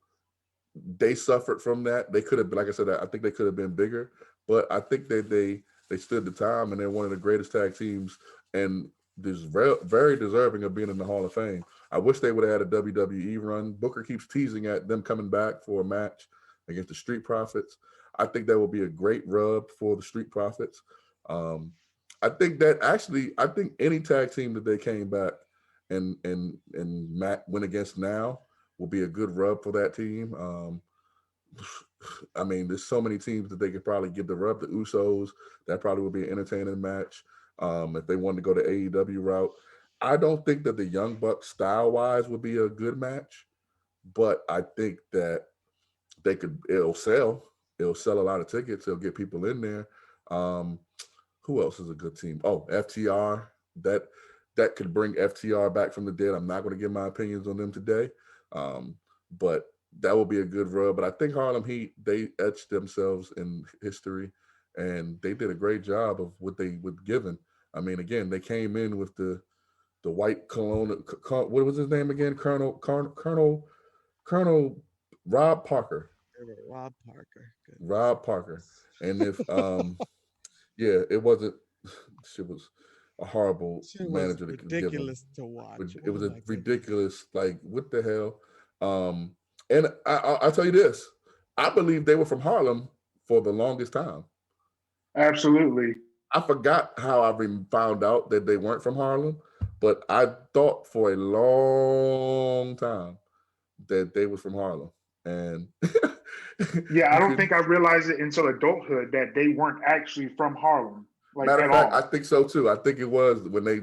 they suffered from that. They could have, like I said, I think they could have been bigger, but I think that they stood the time, and they're one of the greatest tag teams, and is very deserving of being in the Hall of Fame. I wish they would have had a WWE run. Booker keeps teasing at them coming back for a match against the Street Profits. I think that would be a great rub for the Street Profits. I think any tag team that they came back and Matt went against now will be a good rub for that team. I mean, there's so many teams that they could probably give the rub. The Usos, that probably would be an entertaining match. If they wanted to go the AEW route, I don't think that the Young Bucks style-wise would be a good match, but I think that it'll sell a lot of tickets. It'll get people in there. Who else is a good team? Oh, FTR. That could bring FTR back from the dead. I'm not going to give my opinions on them today, but that will be a good rub. But I think Harlem Heat, they etched themselves in history, and they did a great job of what they were given. I mean, again, they came in with the white cologne. What was his name again? Colonel Rob Parker. Rob Parker. Good. Rob Parker. And if yeah, it wasn't. Shit was a horrible It was manager to give him. ridiculous to watch. It was Oh a my goodness. ridiculous, like, what the hell? And I'll tell you this: I believe they were from Harlem for the longest time. Absolutely. I forgot how I found out that they weren't from Harlem, but I thought for a long time that they was from Harlem. And Yeah, I don't think I realized it until adulthood that they weren't actually from Harlem, like matter at of fact, all. I think so too. I think it was when it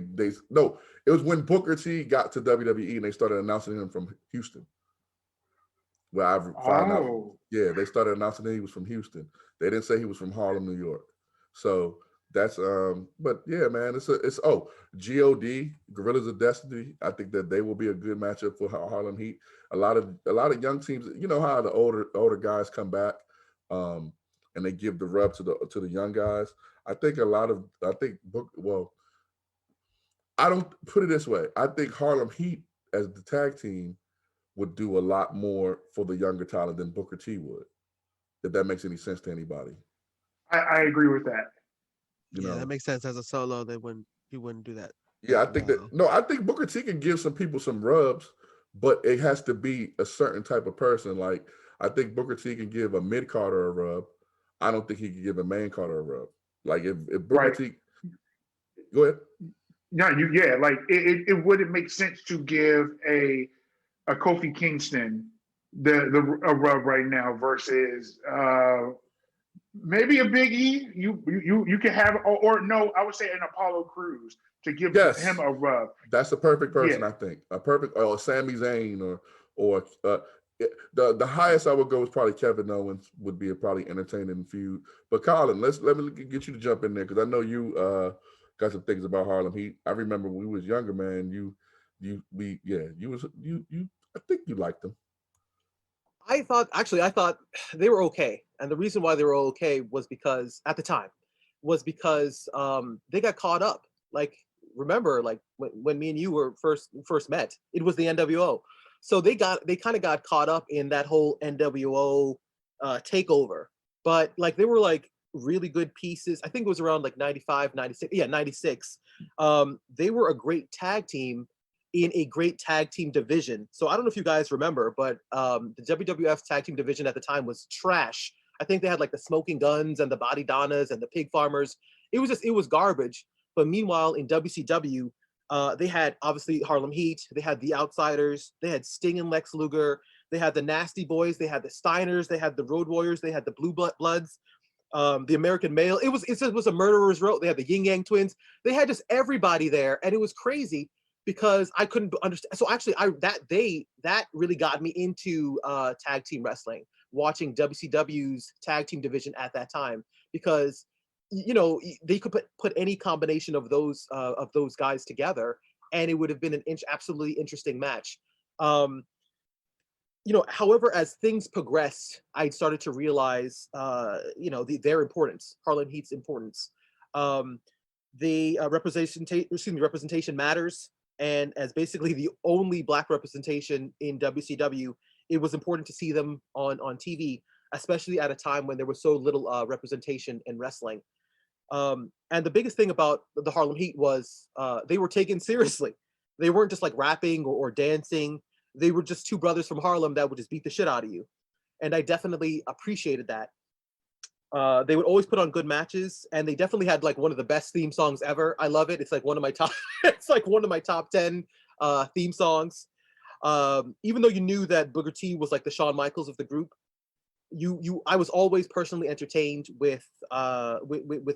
was when Booker T got to WWE and they started announcing him from Houston. Where I found out, Oh, yeah, they started announcing that he was from Houston. They didn't say he was from Harlem, New York. So that's but yeah, man, it's God, Gorillas of Destiny. I think that they will be a good matchup for Harlem Heat. A lot of young teams, you know how the older guys come back, and they give the rub to the young guys. I don't put it this way. I think Harlem Heat as the tag team would do a lot more for the younger talent than Booker T would, if that makes any sense to anybody. I agree with that. That makes sense. As a solo, he wouldn't do that. Yeah, I think I think Booker T can give some people some rubs, but it has to be a certain type of person. Like, I think Booker T can give a mid-carder a rub. I don't think he can give a main carder a rub. Like, if Booker Right. T, go ahead. No, like it wouldn't make sense to give a Kofi Kingston a rub right now versus maybe a Big E. You can have or no, I would say an Apollo Crews to give him a rub. That's a perfect person, Yeah. I think. A perfect, or Sami Zayn, or the highest I would go is probably Kevin Owens. Would be a probably entertaining feud. But Colin, let me get you to jump in there, because I know you got some things about Harlem Heat. I remember when we was younger, man. I think you liked them. I thought they were okay, and the reason why they were okay was because at the time they got caught up. Like, remember, like when me and you were first met, it was the NWO, so they kind of got caught up in that whole NWO takeover. But like, they were like really good pieces. I think it was around like 95, 96. Yeah, 96. They were a great tag team in a great tag team division. So I don't know if you guys remember, but the WWF tag team division at the time was trash. I think they had like the Smoking Guns and the Body Donnas and the Pig Farmers. It was garbage. But meanwhile, in WCW, they had obviously Harlem Heat. They had the Outsiders. They had Sting and Lex Luger. They had the Nasty Boys, they had the Steiners, they had the Road Warriors, they had the Bloods, the American Male. It was a murderer's row. They had the Yin Yang Twins. They had just everybody there, and it was crazy because I couldn't understand. So actually, that really got me into tag team wrestling, watching WCW's tag team division at that time, because they could put any combination of those guys together, and it would have been an absolutely interesting match. However, as things progressed, I started to realize, their importance, Harlem Heat's importance. The representation matters, and as basically the only Black representation in WCW, it was important to see them on TV, especially at a time when there was so little representation in wrestling. And the biggest thing about the Harlem Heat was they were taken seriously. They weren't just like rapping or dancing. They were just two brothers from Harlem that would just beat the shit out of you. And I definitely appreciated that. They would always put on good matches, and they definitely had like one of the best theme songs ever. I love it. It's like one of my top it's like one of my top 10 theme songs. Even though you knew that Booker T was like the Shawn Michaels of the group, I was always personally entertained with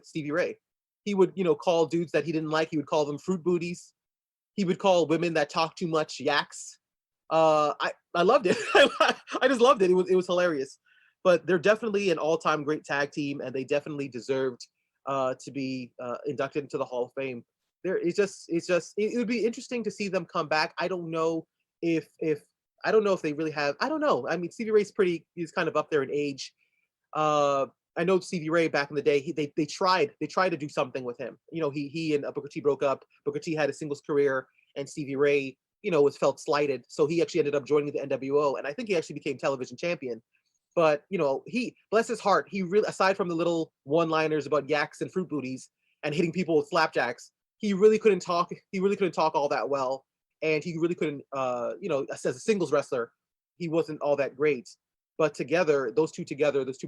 Stevie Ray. He would, call dudes that he didn't like, he would call them fruit booties. He would call women that talk too much yaks. I loved it. I just loved it. It was hilarious. But they're definitely an all-time great tag team, and they definitely deserved to be inducted into the Hall of Fame. It would be interesting to see them come back. I don't know if they really have. I don't know. I mean, Stevie Ray's he's kind of up there in age. I know Stevie Ray back in the day. They tried to do something with him. He and Booker T broke up. Booker T had a singles career, and Stevie Ray, was felt slighted. So he actually ended up joining the NWO, and I think he actually became television champion. But he, bless his heart, he really, aside from the little one-liners about yaks and fruit booties and hitting people with slapjacks, he really couldn't talk. He really couldn't talk all that well, and he really couldn't. As a singles wrestler, he wasn't all that great. But together, those two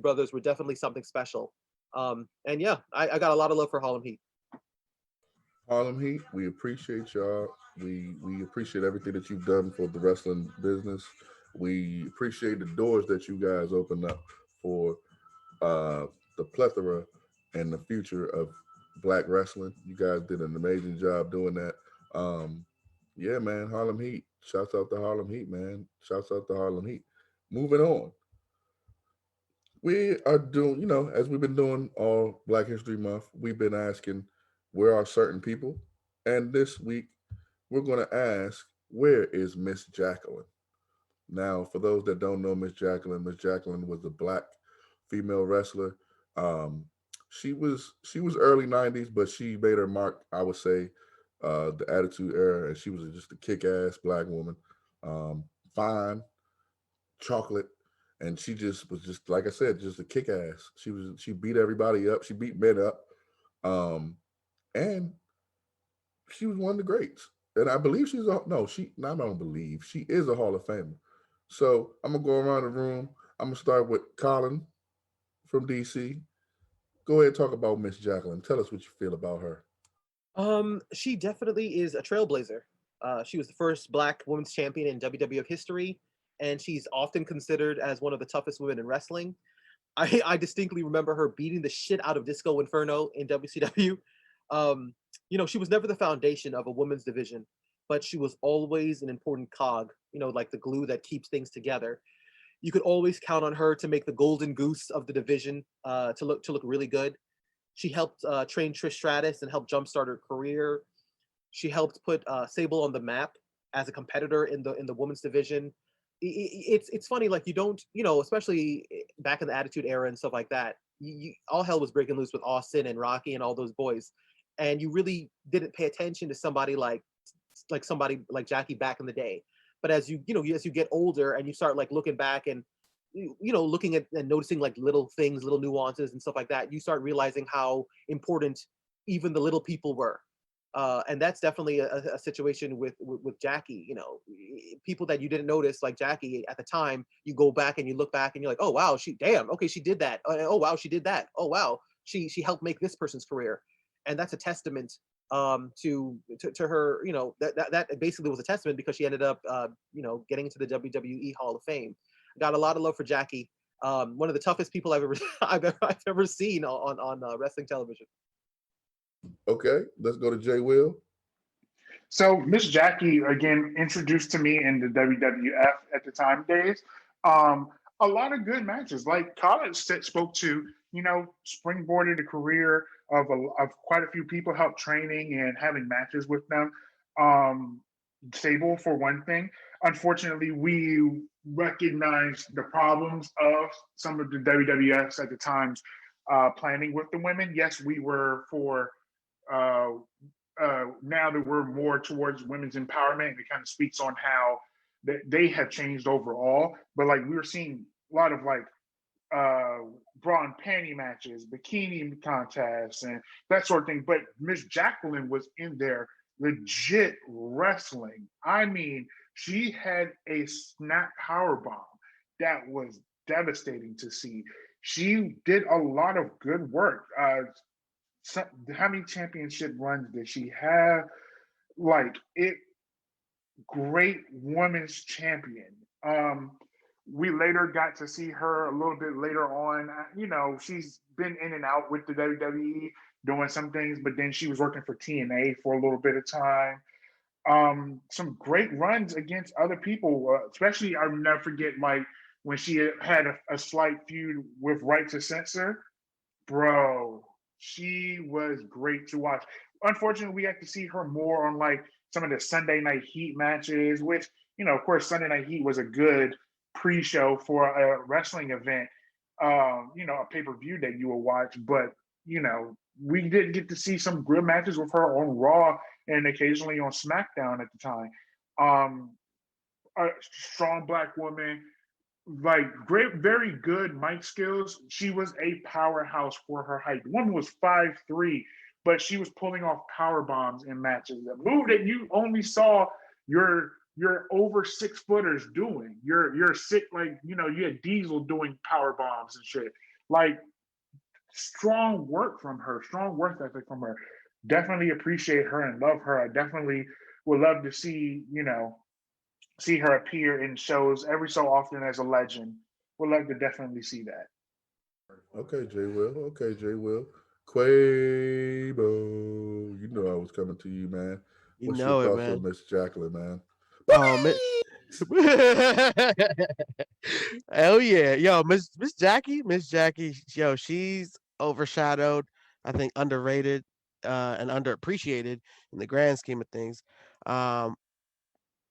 brothers were definitely something special. And yeah, I got a lot of love for Harlem Heat. Harlem Heat, we appreciate y'all. We appreciate everything that you've done for the wrestling business. We appreciate the doors that you guys opened up for the plethora and the future of Black wrestling. You guys did an amazing job doing that. Yeah, man, Harlem Heat. Shouts out to Harlem Heat, man. Shouts out to Harlem Heat. Moving on. We are doing, as we've been doing all Black History Month, we've been asking where are certain people? And this week, we're going to ask, where is Miss Jacqueline? Now, for those that don't know Miss Jacqueline was a Black female wrestler. She was early '90s, but she made her mark, I would say, the Attitude Era, and she was just a kick-ass Black woman, fine, chocolate, and she just was just, like I said, just a kick-ass. She beat everybody up. She beat men up, and she was one of the greats. And I believe I don't believe she is a Hall of Famer. So I'm gonna go around the room. I'm gonna start with Colin from DC. Go ahead and talk about Miss Jacqueline. Tell us what you feel about her. She definitely is a trailblazer. She was the first Black women's champion in WWF history, and she's often considered as one of the toughest women in wrestling. I distinctly remember her beating the shit out of Disco Inferno in WCW. She was never the foundation of a women's division, but she was always an important cog, like the glue that keeps things together. You could always count on her to make the golden goose of the division to look really good. She helped train Trish Stratus and helped jumpstart her career. She helped put Sable on the map as a competitor in the women's division. It's funny, like you don't, especially back in the Attitude Era and stuff like that. All hell was breaking loose with Austin and Rocky and all those boys, and you really didn't pay attention to somebody like Jackie back in the day. But as you get older and you start like looking back and looking at and noticing like little things, little nuances and stuff like that, you start realizing how important even the little people were. And that's definitely a situation with Jackie. People that you didn't notice, like Jackie at the time, you go back and you look back and you're like, oh wow, she did that. Oh wow, she did that. Oh wow, she helped make this person's career. And that's a testament to her, that basically was a testament because she ended up, getting into the WWE Hall of Fame. Got a lot of love for Jackie. One of the toughest people I've ever I've ever seen on wrestling television. Okay, let's go to Jay Will. So Miss Jackie again introduced to me in the WWF at the time days. Um, a lot of good matches. Like Colin spoke to, springboarded a career of quite a few people, helped training and having matches with them. Sable for one thing. Unfortunately, we recognized the problems of some of the WWFs at the times planning with the women. Yes, we were for. Uh, now that we're more towards women's empowerment, it kind of speaks on how they have changed overall. But like we were seeing a lot of like bra and panty matches, bikini contests, and that sort of thing. But Miss Jacqueline was in there legit wrestling. I mean, she had a snap power bomb that was devastating to see. She did a lot of good work. How many championship runs did she have? Like it, great women's champion. We later got to see her a little bit later on. She's been in and out with the WWE doing some things, but then she was working for TNA for a little bit of time. Some great runs against other people, especially I'll never forget like when she had a slight feud with Right to Censor. Bro, she was great to watch. Unfortunately, we got to see her more on like some of the Sunday Night Heat matches, which, of course, Sunday Night Heat was a good pre-show for a wrestling event, a pay-per-view that you will watch. But, we did get to see some good matches with her on Raw and occasionally on SmackDown at the time. A strong black woman, like great, very good mic skills. She was a powerhouse for her height. The woman was 5'3", but she was pulling off power bombs in matches. A move that you only saw your over 6-footers doing. You're sick, like you had Diesel doing power bombs and shit. Like strong work from her, strong work ethic from her. Definitely appreciate her and love her. I definitely would love to see her appear in shows every so often as a legend. Would like to definitely see that. Okay, Jay Will. Okay, Jay Will. Quabo. You know I was coming to you, man. You What's your know it, thoughts on man. Miss Jacqueline, man? Oh, man. Hell yeah, yo, Miss Jackie, yo, she's overshadowed. I think underrated and underappreciated in the grand scheme of things. Um,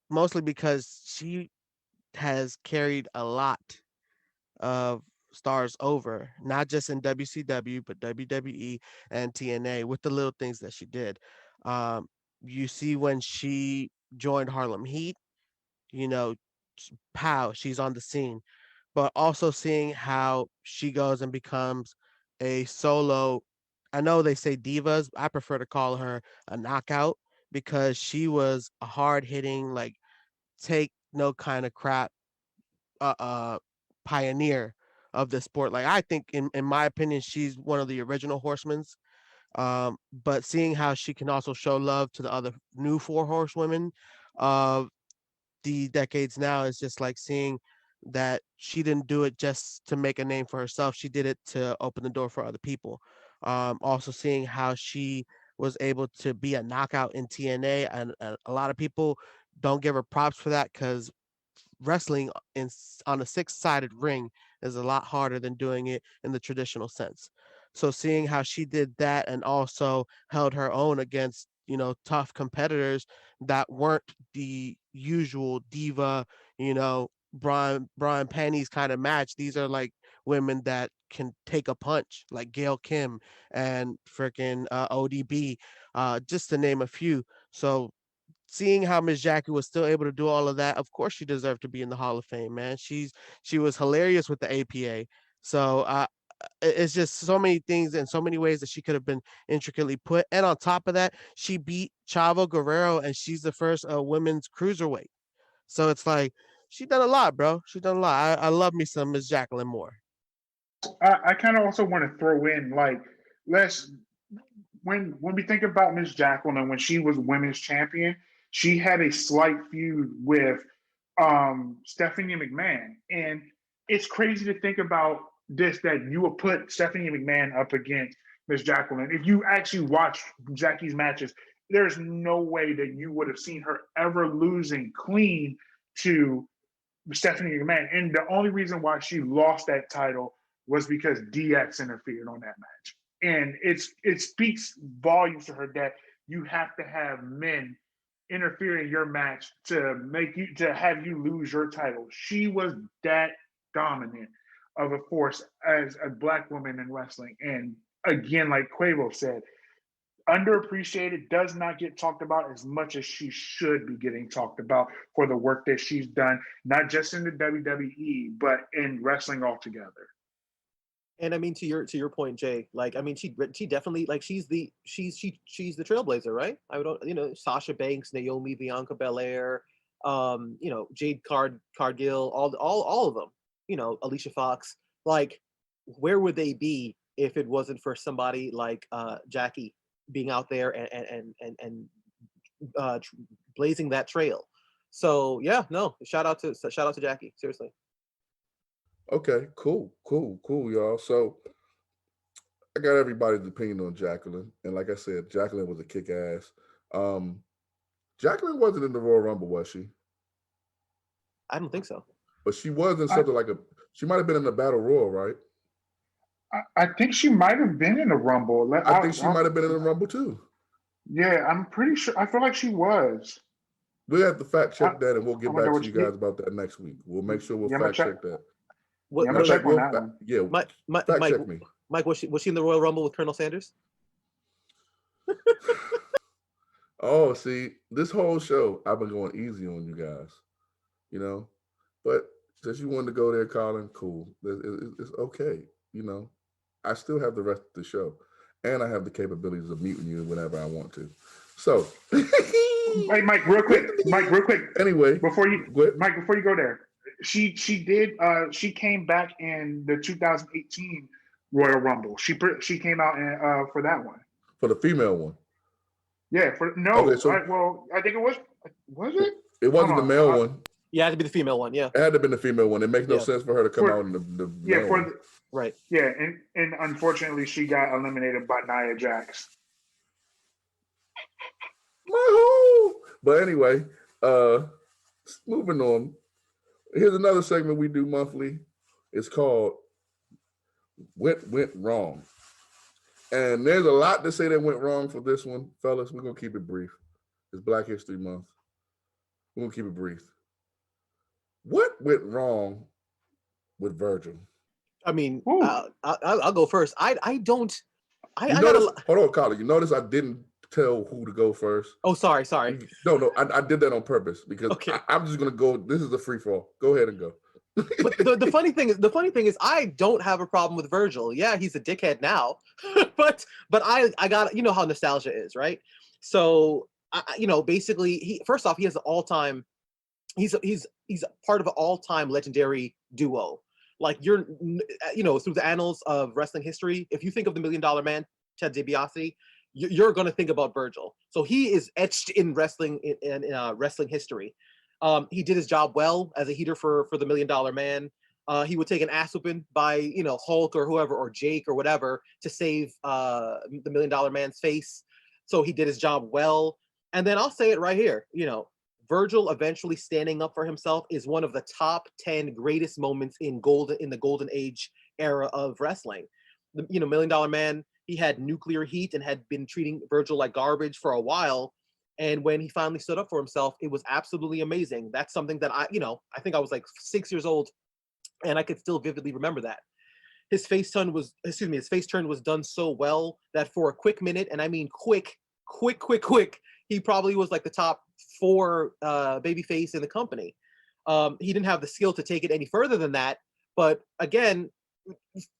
Mostly because she has carried a lot of stars over, not just in WCW, but WWE and TNA with the little things that she did. Um, you see when she joined Harlem Heat, you know, pow, she's on the scene. But also seeing how she goes and becomes a solo. I know they say divas. I prefer to call her a knockout because she was a hard hitting, like take no kind of crap uh, uh pioneer of the sport. Like I think in my opinion, she's one of the original horsemen. But seeing how she can also show love to the other new four horsewomen of the decades now is just like seeing that she didn't do it just to make a name for herself. She did it to open the door for other people. Also seeing how she was able to be a knockout in TNA, and a lot of people don't give her props for that because wrestling on a six-sided ring is a lot harder than doing it in the traditional sense. So seeing how she did that and also held her own against tough competitors that weren't the usual diva, Brian Penny's kind of match. These are like women that can take a punch, like Gail Kim and freaking ODB, just to name a few. So seeing how Miss Jackie was still able to do all of that, of course she deserved to be in the Hall of Fame, man. She was hilarious with the APA. So it's just so many things and so many ways that she could have been intricately put. And on top of that, she beat Chavo Guerrero, and she's the first women's cruiserweight. So it's like she done a lot, bro. She done a lot. I love me some Miss Jacqueline Moore. I kind of also want to throw in like let's when we think about Miss Jacqueline, when she was women's champion, she had a slight feud with Stephanie McMahon, and it's crazy to think about this that you would put Stephanie McMahon up against Miss Jacqueline. If you actually watch Jackie's matches, there's no way that you would have seen her ever losing clean to Stephanie McMahon. And the only reason why she lost that title was because DX interfered on that match. And it speaks volumes to her that you have to have men interfere in your match to have you lose your title. She was that dominant of a force as a Black woman in wrestling. And again, like Quavo said, underappreciated, does not get talked about as much as she should be getting talked about for the work that she's done, not just in the WWE, but in wrestling altogether. And I mean, to your point, Jay, like, I mean, she definitely, like, she's the trailblazer, right? I would, Sasha Banks, Naomi, Bianca Belair, Jade Cargill, all of them, Alicia Fox. Like, where would they be if it wasn't for somebody like Jackie being out there and blazing that trail? So yeah, no, shout out to Jackie, seriously. Okay, cool, y'all. So I got everybody's opinion on Jacqueline, and like I said, Jacqueline was a kick ass. Jacqueline wasn't in the Royal Rumble, was she? I don't think so. But she was in something she might have been in the Battle Royal, right? I think she might have been in the Rumble. I think she might have been in the Rumble too. Yeah, I'm pretty sure. I feel like she was. We'll have to fact check that, and we'll get back to you guys get. about that next week. We'll make sure we'll Yeah, fact check that. I'm gonna check on that one. Yeah, Mike, check me. Mike, was she in the Royal Rumble with Colonel Sanders? Oh, see, this whole show, I've been going easy on you guys, But since you wanted to go there, Colin, cool. It's okay, I still have the rest of the show, and I have the capabilities of muting you whenever I want to. So, Hey, Mike, real quick. Anyway, before you go there, she came back in the 2018 Royal Rumble. She came out for that one. For the female one. Yeah. I think it was it? It wasn't the male one. Yeah, it had to be the female one. Yeah. It had to be the female one. It makes no sense for her to come out in the male one. Right. Yeah, and unfortunately, she got eliminated by Nia Jax. But anyway, moving on. Here's another segment we do monthly. It's called Went Wrong. And there's a lot to say that went wrong for this one, fellas. We're going to keep it brief. It's Black History Month. We're going to keep it brief. What went wrong with Virgil? I mean, I'll go first. Hold on, Colin. You notice I didn't tell who to go first. Oh, sorry. No, I did that on purpose because I'm just gonna go. This is a free fall. Go ahead and go. But the funny thing is, I don't have a problem with Virgil. Yeah, he's a dickhead now, but I got how nostalgia is, right? So basically, he has an all-time. He's part of an all-time legendary duo. Like through the annals of wrestling history, if you think of the $1 Million Man, Ted DiBiase, you're going to think about Virgil. So he is etched in wrestling in wrestling history. He did his job well as a heater for the $1 Million Man. He would take an ass whooping by Hulk or whoever or Jake or whatever to save the $1 Million Man's face. So he did his job well. And then I'll say it right here. Virgil eventually standing up for himself is one of the top 10 greatest moments in the golden age era of wrestling. The $1 Million Man, he had nuclear heat and had been treating Virgil like garbage for a while. And when he finally stood up for himself, it was absolutely amazing. That's something that I think I was like 6 years old, and I could still vividly remember that. His face turn was done so well that for a quick minute, and I mean quick, he probably was like the top 4 babyface in the company. He didn't have the skill to take it any further than that. But again,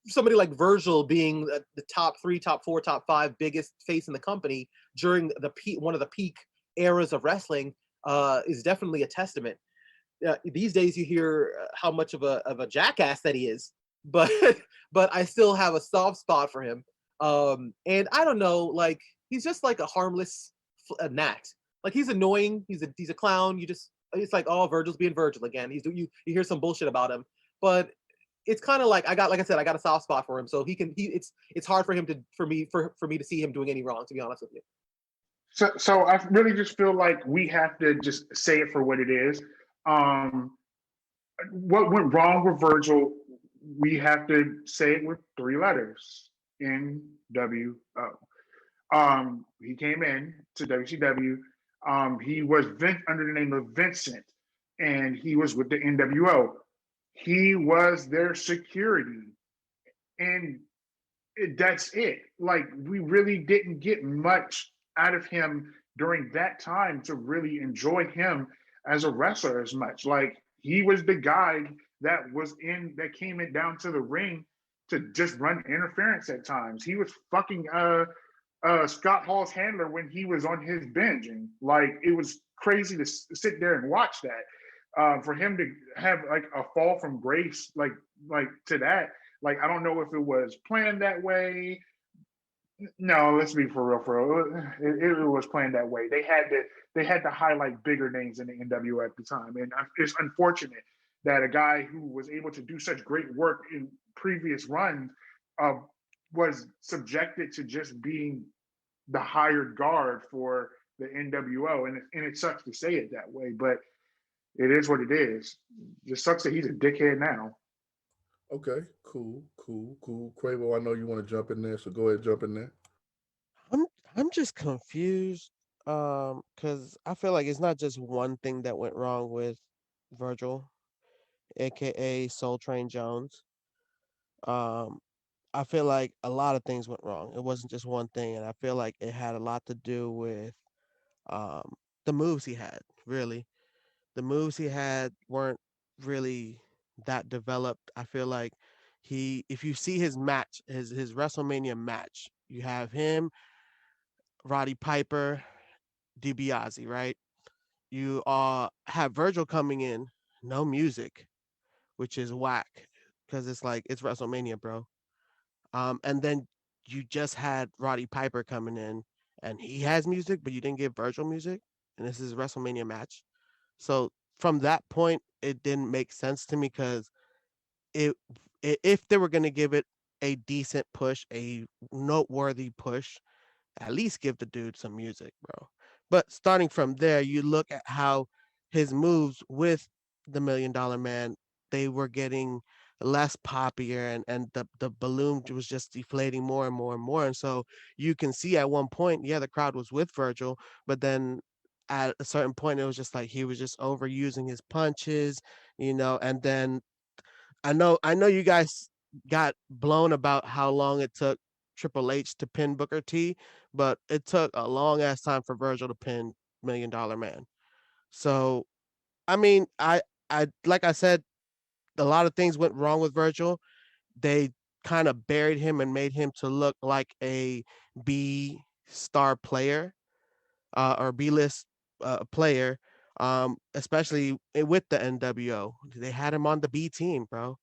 somebody like Virgil being the top 3, top 4, top 5 biggest face in the company during one of the peak eras of wrestling is definitely a testament. These days you hear how much of a jackass that he is, but I still have a soft spot for him. And I don't know, like, he's just like a harmless gnat. Like he's annoying. He's a clown. It's like, oh, Virgil's being Virgil again. You hear some bullshit about him, but it's kind of like I got a soft spot for him. So it's hard for him for me to see him doing any wrong, to be honest with you. So I really just feel like we have to just say it for what it is. What went wrong with Virgil? We have to say it with 3 letters: NWO. He came in to WCW. He was under the name of Vincent, and he was with the NWO. He was their security, and that's it. Like, we really didn't get much out of him during that time to really enjoy him as a wrestler as much. Like, he was the guy that came in down to the ring to just run interference at times. He was fucking Scott Hall's handler when he was on his binging. Like, it was crazy to sit there and watch that. For him to have like a fall from grace, like to that, like, I don't know if it was planned that way. No, let's be for real. It was planned that way. They had to highlight bigger names in the NWO at the time, and it's unfortunate that a guy who was able to do such great work in previous runs was subjected to just being the hired guard for the NWO, and it sucks to say it that way, but it is what it is. It just sucks that he's a dickhead now. Okay, cool. Quavo, I know you want to jump in there, so go ahead, jump in there. I'm just confused because I feel like it's not just one thing that went wrong with Virgil, aka Soul Train Jones. Um, I feel like a lot of things went wrong. It wasn't just one thing, and I feel like it had a lot to do with um, the moves he had. Really, the moves he had weren't really that developed. I feel like if you see his match, his WrestleMania match, you have him, Roddy Piper, DiBiase, right? You have Virgil coming in, no music, which is whack because it's like it's WrestleMania, bro. And then you just had Roddy Piper coming in, and he has music, but you didn't give Virgil music, and this is a WrestleMania match. So from that point, it didn't make sense to me because it, if they were going to give it a decent push, a noteworthy push, at least give the dude some music, bro. But starting from there, you look at how his moves with the $1 Million Man, they were getting less popular, and the balloon was just deflating more and more and more. And so you can see at one point, yeah, the crowd was with Virgil, but then at a certain point, it was just like he was just overusing his punches, and then I know you guys got blown about how long it took Triple H to pin Booker T, but it took a long ass time for Virgil to pin $1 Million Man. So, I mean, I like I said, a lot of things went wrong with Virgil. They kind of buried him and made him to look like a B star player, or B list player, especially with the NWO. They had him on the B team, bro.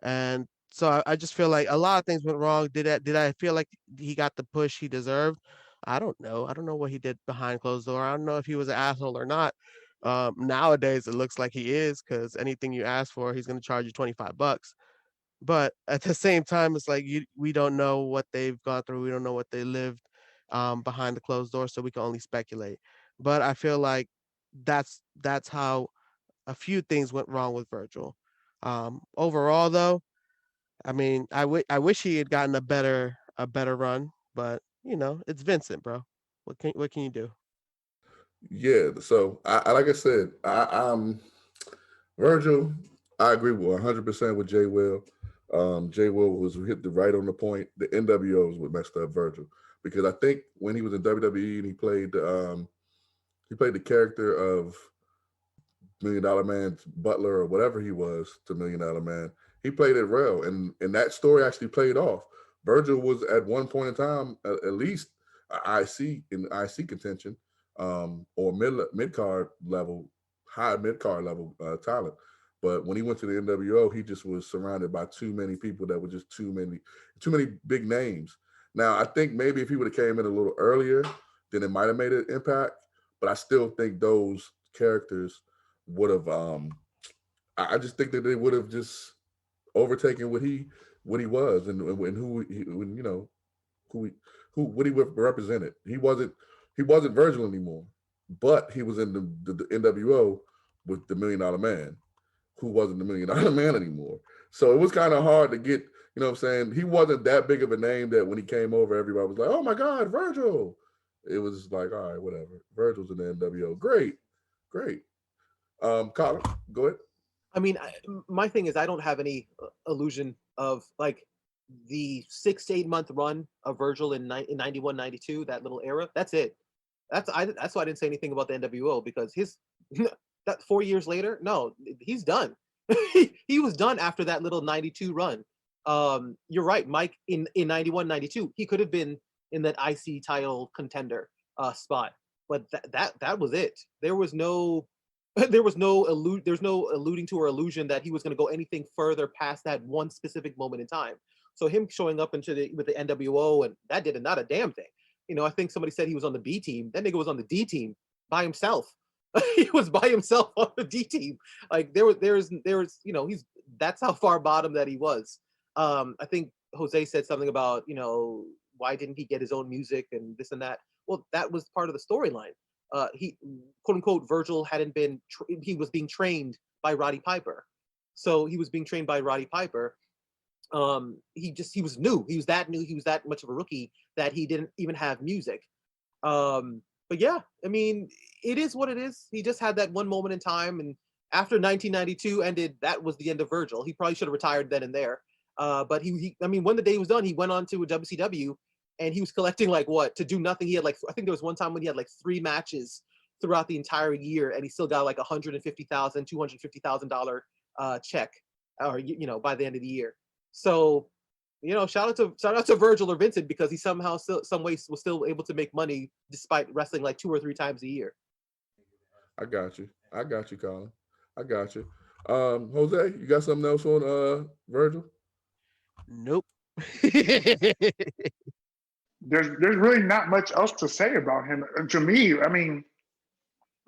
And so I just feel like a lot of things went wrong. Did I feel like he got the push he deserved? I don't know. I don't know what he did behind closed door. I don't know if he was an asshole or not. Nowadays it looks like he is, because anything you ask for, he's going to charge you $25. But at the same time, it's like we don't know what they've gone through. We don't know what they lived behind the closed door, so we can only speculate. But I feel like that's how a few things went wrong with Virgil. Overall, though, I mean, I wish he had gotten a better run, but it's Vincent, bro. What can you do? Yeah, so I like I said, I'm Virgil. I agree with 100% with Jay Will. Jay Will was hit the right on the point. The NWOs would messed up Virgil because I think when he was in WWE and he played the character of $1 Million Man's butler or whatever he was to $1 Million Man. He played it well, and that story actually played off. Virgil was at one point in time at least IC in IC contention, or mid card level, high mid card level talent. But when he went to the NWO, he just was surrounded by too many people that were just too many big names. Now, I think maybe if he would have came in a little earlier, then it might have made an impact. But I still think those characters would have. I just think that they would have just overtaken what he was and who he, when, you know, who what he represented. He wasn't Virgil anymore, but he was in the NWO with the $1 Million Man, who wasn't the $1 Million Man anymore. So it was kind of hard to get. You know what I'm saying? He wasn't that big of a name that when he came over, everybody was like, "Oh my God, Virgil!" It was like, all right, whatever. Virgil's in the NWO. Great. Colin, go ahead. I mean, my thing is I don't have any illusion of like the 6 to 8 month run of Virgil in 91, 92, that little era. That's it. That's why I didn't say anything about the NWO, because his that 4 years later, no, he's done. He was done after that little 92 run. You're right, Mike. In 91, 92, he could have been in that IC title contender spot, but that was it. There was no alluding to or illusion that he was going to go anything further past that one specific moment in time. So him showing up with the NWO, and that did not a damn thing. You know, I think somebody said he was on the B team. That nigga was on the D team by himself. He was by himself on the D team. Like there was, you know, that's how far bottom that he was. I think Jose said something about, you know, why didn't he get his own music and this and that? Well, that was part of the storyline. He, quote unquote, Virgil hadn't been, he was being trained by Roddy Piper. So he was being trained by Roddy Piper. He was new. He was that new. He was that much of a rookie that he didn't even have music. But yeah, I mean, it is what it is. He just had that one moment in time. And after 1992 ended, that was the end of Virgil. He probably should have retired then and there. But I mean, when the day was done, he went on to a WCW, and he was collecting like what, to do nothing. He had like, I think there was one time when he had like 3 matches throughout the entire year, and he still got like $150,000, $250,000 check, or you know, by the end of the year. So, you know, shout out to Virgil or Vincent, because he somehow some way was still able to make money despite wrestling like 2 or 3 times a year. I got you, Colin. I got you. Jose, you got something else on Virgil? Nope. There's really not much else to say about him. To me, I mean,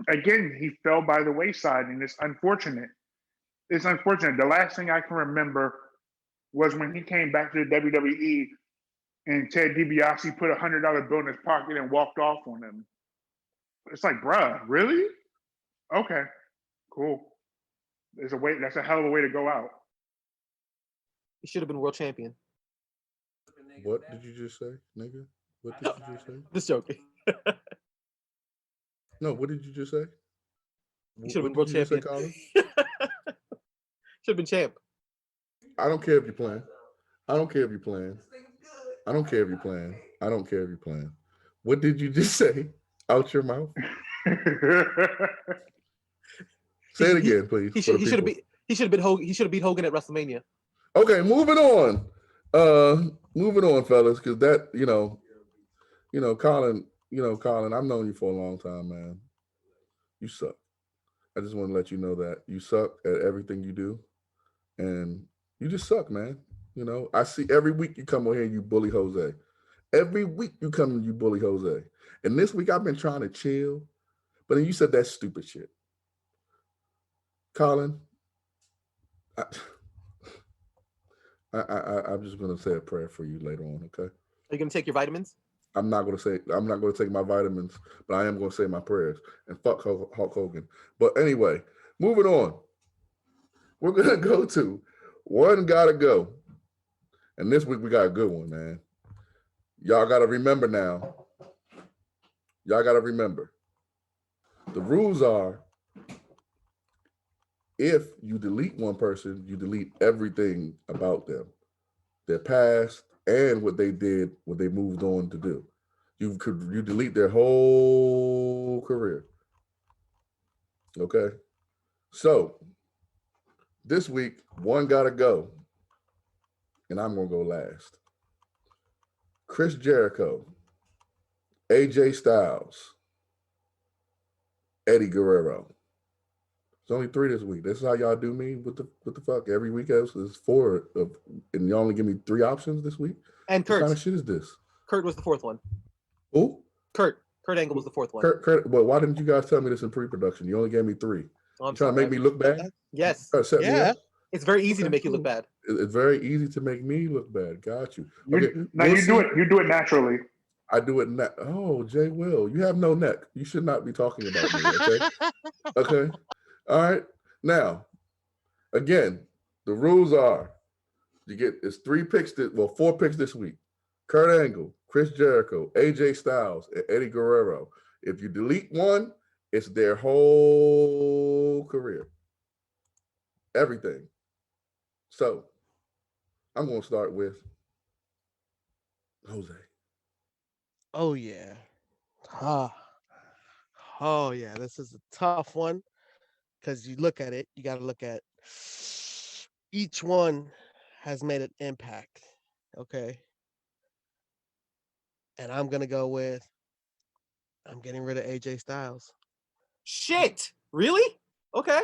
again, he fell by the wayside, and it's unfortunate. It's unfortunate. The last thing I can remember was when he came back to the WWE and Ted DiBiase put $100 bill in his pocket and walked off on him. It's like, bruh, really? Okay, cool. That's a hell of a way to go out. He should have been world champion. What did you just say, nigga? What did you just say? Just joking. No, what did you just say? He should have been What world did you just say, champion. Colin? Should have been champ. I don't care if you're playing. I don't care if you're playing. I don't care if you're playing. I don't care if you're playing. What did you just say out your mouth? Say it again, please. He should have beat Hogan at WrestleMania. Okay, moving on. Moving on, fellas, because that, you know, Colin, I've known you for a long time, man. You suck. I just want to let you know that you suck at everything you do, and you just suck, man. You know, I see every week you come over here and you bully Jose. Every week you come and you bully Jose. And this week I've been trying to chill, but then you said that stupid shit. Colin, I'm just gonna say a prayer for you later on, okay? Are you gonna take your vitamins? I'm not gonna take my vitamins, but I am gonna say my prayers. And fuck Hulk Hogan. But anyway, moving on. We're gonna go to One Gotta Go. And this week we got a good one, man. Y'all gotta remember now. Y'all gotta remember. The rules are, if you delete one person, you delete everything about them, their past and what they did, what they moved on to do. You delete their whole career. Okay. So this week, one gotta go. And I'm gonna go last. Chris Jericho, AJ Styles, Eddie Guerrero. It's only 3 this week. This is how y'all do me. What the fuck? Every week else is 4 and you only give me 3 options this week. And Kurt. What kind of shit is this? Kurt was the fourth one. Who? Kurt Angle was the fourth one. Kurt. But why didn't you guys tell me this in pre-production? You only gave me 3. Oh, I'm trying to sorry. make me look bad? Yes. Set me Yeah. up? It's very easy Okay, to make you cool. look bad. It's very easy to make me look bad. Got you. You, Okay. no, you do it. You do it naturally. I do it now. Oh, Jay Will, you have no neck. You should not be talking about me. Okay. Okay. All right. Now, again, the rules are it's 4 picks this week. Kurt Angle, Chris Jericho, AJ Styles, and Eddie Guerrero. If you delete one, it's their whole career. Everything. So I'm going to start with Jose. Oh yeah. Oh yeah. This is a tough one because you look at it. You got to look at each one has made an impact. Okay. And I'm gonna go with I'm getting rid of AJ Styles. Shit! Really? Okay.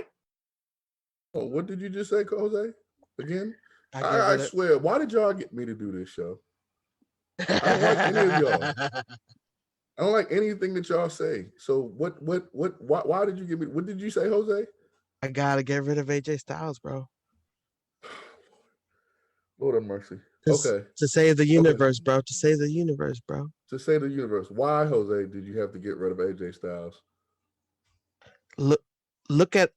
Oh, what did you just say, Jose? Again? I I swear, why did y'all get me to do this show? I don't like any of y'all. I don't like anything that y'all say. So why did you give me, what did you say, Jose? I gotta get rid of AJ Styles, bro. Lord have mercy. To save the universe, bro. To save the universe, bro. To save the universe. Why, Jose, did you have to get rid of AJ Styles? Look at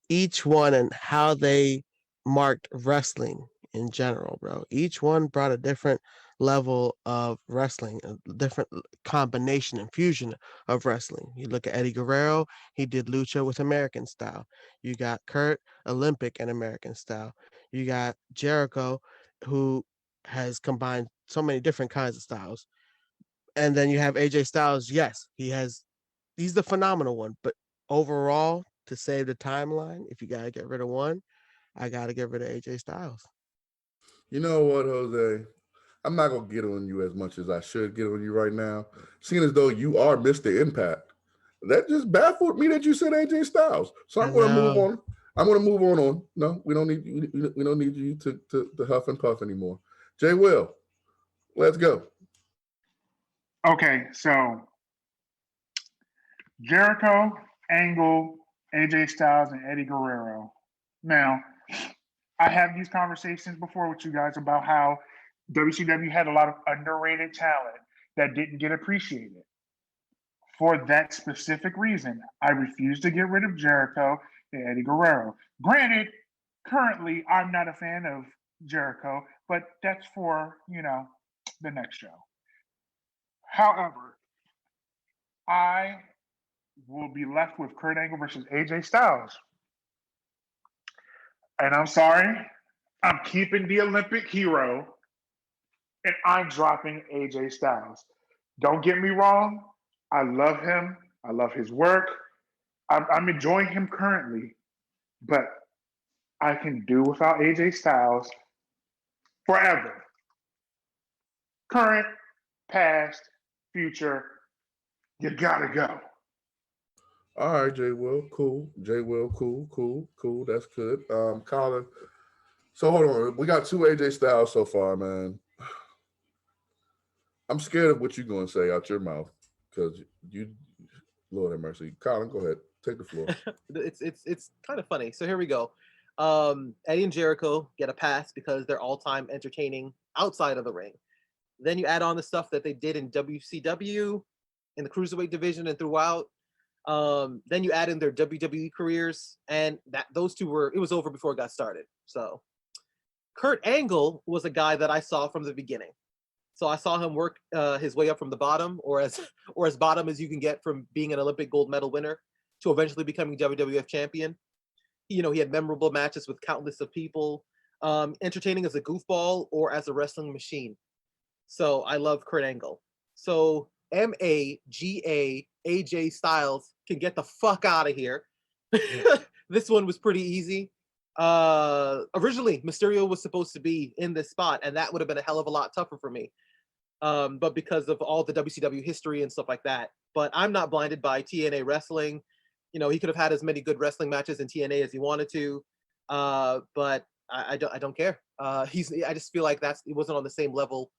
each one and how they marked wrestling in general, bro. Each one brought a different level of wrestling, a different combination and fusion of wrestling. You look at Eddie Guerrero, he did lucha with American style. You got Kurt, Olympic and American style. You got Jericho, who has combined so many different kinds of styles. And then you have AJ Styles. Yes, he's the phenomenal one, but overall, to save the timeline, if you gotta get rid of one, I gotta get rid of AJ Styles. You know what, Jose? I'm not gonna get on you as much as I should get on you right now, seeing as though you are Mr. Impact. That just baffled me that you said AJ Styles. So I'm gonna move on. I'm gonna move on. No, we don't need you to huff and puff anymore. Jay Will, let's go. Okay, so Jericho, Angle, AJ Styles, and Eddie Guerrero. Now, I have these conversations before with you guys about how WCW had a lot of underrated talent that didn't get appreciated. For that specific reason, I refuse to get rid of Jericho and Eddie Guerrero. Granted, currently I'm not a fan of Jericho, but that's for, the next show. However, I will be left with Kurt Angle versus AJ Styles. And I'm sorry, I'm keeping the Olympic hero and I'm dropping AJ Styles. Don't get me wrong. I love him. I love his work. I'm enjoying him currently, but I can do without AJ Styles forever. Current, past, future, you gotta go. All right, Jay Will, cool. Jay Will, cool. That's good. Colin. So hold on. We got 2 AJ Styles so far, man. I'm scared of what you're gonna say out your mouth because you, Lord have mercy. Colin, go ahead. Take the floor. It's kind of funny. So here we go. Eddie and Jericho get a pass because they're all-time entertaining outside of the ring. Then you add on the stuff that they did in WCW, in the cruiserweight division, and throughout. Then you add in their WWE careers, and those two it was over before it got started. So Kurt Angle was a guy that I saw from the beginning. So I saw him work his way up from the bottom, or as bottom as you can get from being an Olympic gold medal winner to eventually becoming WWF champion. He had memorable matches with countless of people, entertaining as a goofball or as a wrestling machine. So I love Kurt Angle. So MAGA AJ Styles can get the fuck out of here. This one was pretty easy. Originally, Mysterio was supposed to be in this spot, and that would have been a hell of a lot tougher for me. But because of all the WCW history and stuff like that. But I'm not blinded by TNA wrestling. He could have had as many good wrestling matches in TNA as he wanted to. But I don't care. I just feel like it wasn't on the same level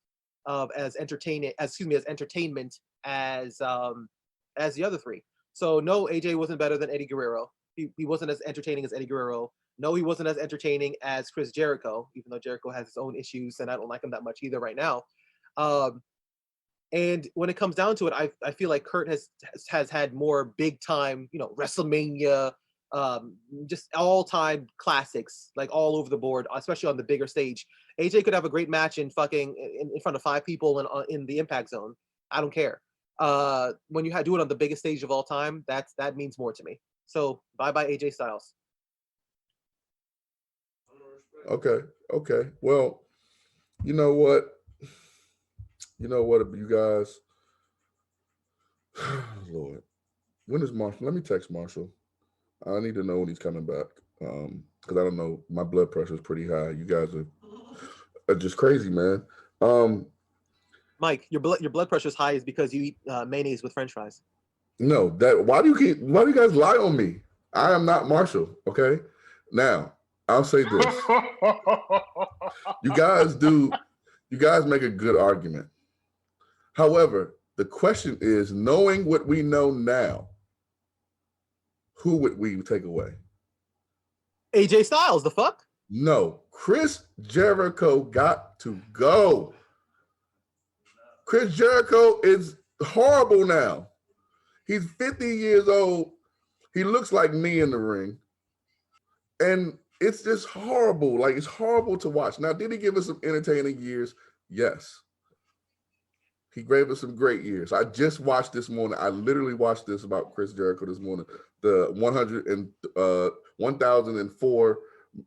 as entertaining as entertainment as the other three. So no, AJ wasn't better than Eddie Guerrero. He wasn't as entertaining as Eddie Guerrero. No, he wasn't as entertaining as Chris Jericho, even though Jericho has his own issues and I don't like him that much either right now. And when it comes down to it, I feel like Kurt has had more big time, Wrestlemania, just all time classics, like all over the board, especially on the bigger stage. AJ could have a great match in front of 5 people in the Impact Zone. I don't care. When you do it on the biggest stage of all time, that means more to me. So bye AJ Styles. Okay. Well, you know what, you guys. Lord, when is Marshall? Let me text Marshall. I need to know when he's coming back. Because I don't know. My blood pressure is pretty high. You guys are just crazy, man. Mike, your blood pressure is high is because you eat mayonnaise with French fries. No, why do you guys lie on me? I am not Marshall. Okay. Now I'll say this. You guys make a good argument. However, the question is, knowing what we know now, who would we take away? AJ Styles, the fuck? No, Chris Jericho got to go. Chris Jericho is horrible now. He's 50 years old. He looks like me in the ring. And it's just horrible. Like, it's horrible to watch. Now, did he give us some entertaining years? Yes. He gave us some great years. I just watched this morning. I literally watched this about Chris Jericho this morning. The 1004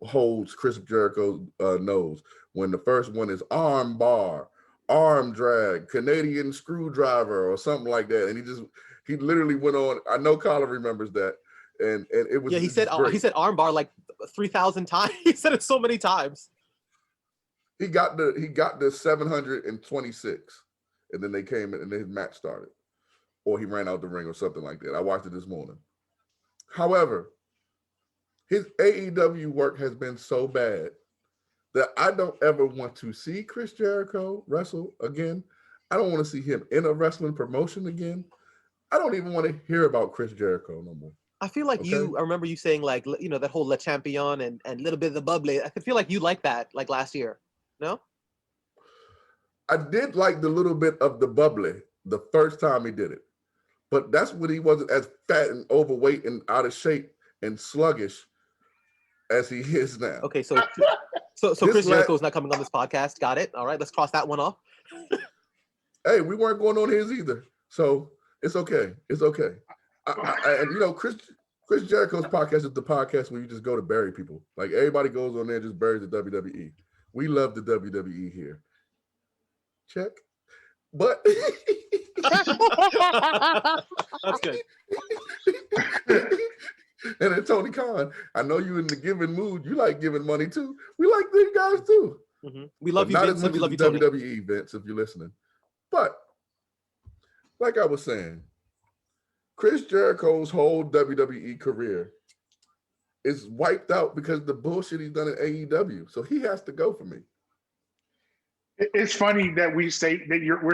holds Chris Jericho knows. When the first one is arm bar, arm drag, Canadian screwdriver, or something like that. And he literally went on. I know Colin remembers that. And it was, yeah, he said arm bar like 3,000 times. He said it so many times. He got the 726. And then they came in and then his match started. Or he ran out the ring or something like that. I watched it this morning. However, his AEW work has been so bad that I don't ever want to see Chris Jericho wrestle again. I don't want to see him in a wrestling promotion again. I don't even want to hear about Chris Jericho no more. I feel like I remember you saying like, that whole Le Champion and a little bit of the bubbly. I feel like you liked that like last year. No? I did like the little bit of the bubbly the first time he did it. But that's when he wasn't as fat and overweight and out of shape and sluggish as he is now. Okay, so Chris Jericho is not coming on this podcast. Got it. All right, let's cross that one off. Hey, we weren't going on his either. So it's okay. It's okay. And Chris Jericho's podcast is the podcast where you just go to bury people. Like, everybody goes on there and just buries the WWE. We love the WWE here. Check. But that's good. And then Tony Khan, I know you in the giving mood. You like giving money too. We like these guys too. Mm-hmm. We love you, Vince, and we love you, Tony. WWE, Vince, if you're listening. But like I was saying, Chris Jericho's whole WWE career is wiped out because of the bullshit he's done in AEW. So he has to go for me. It's funny that we're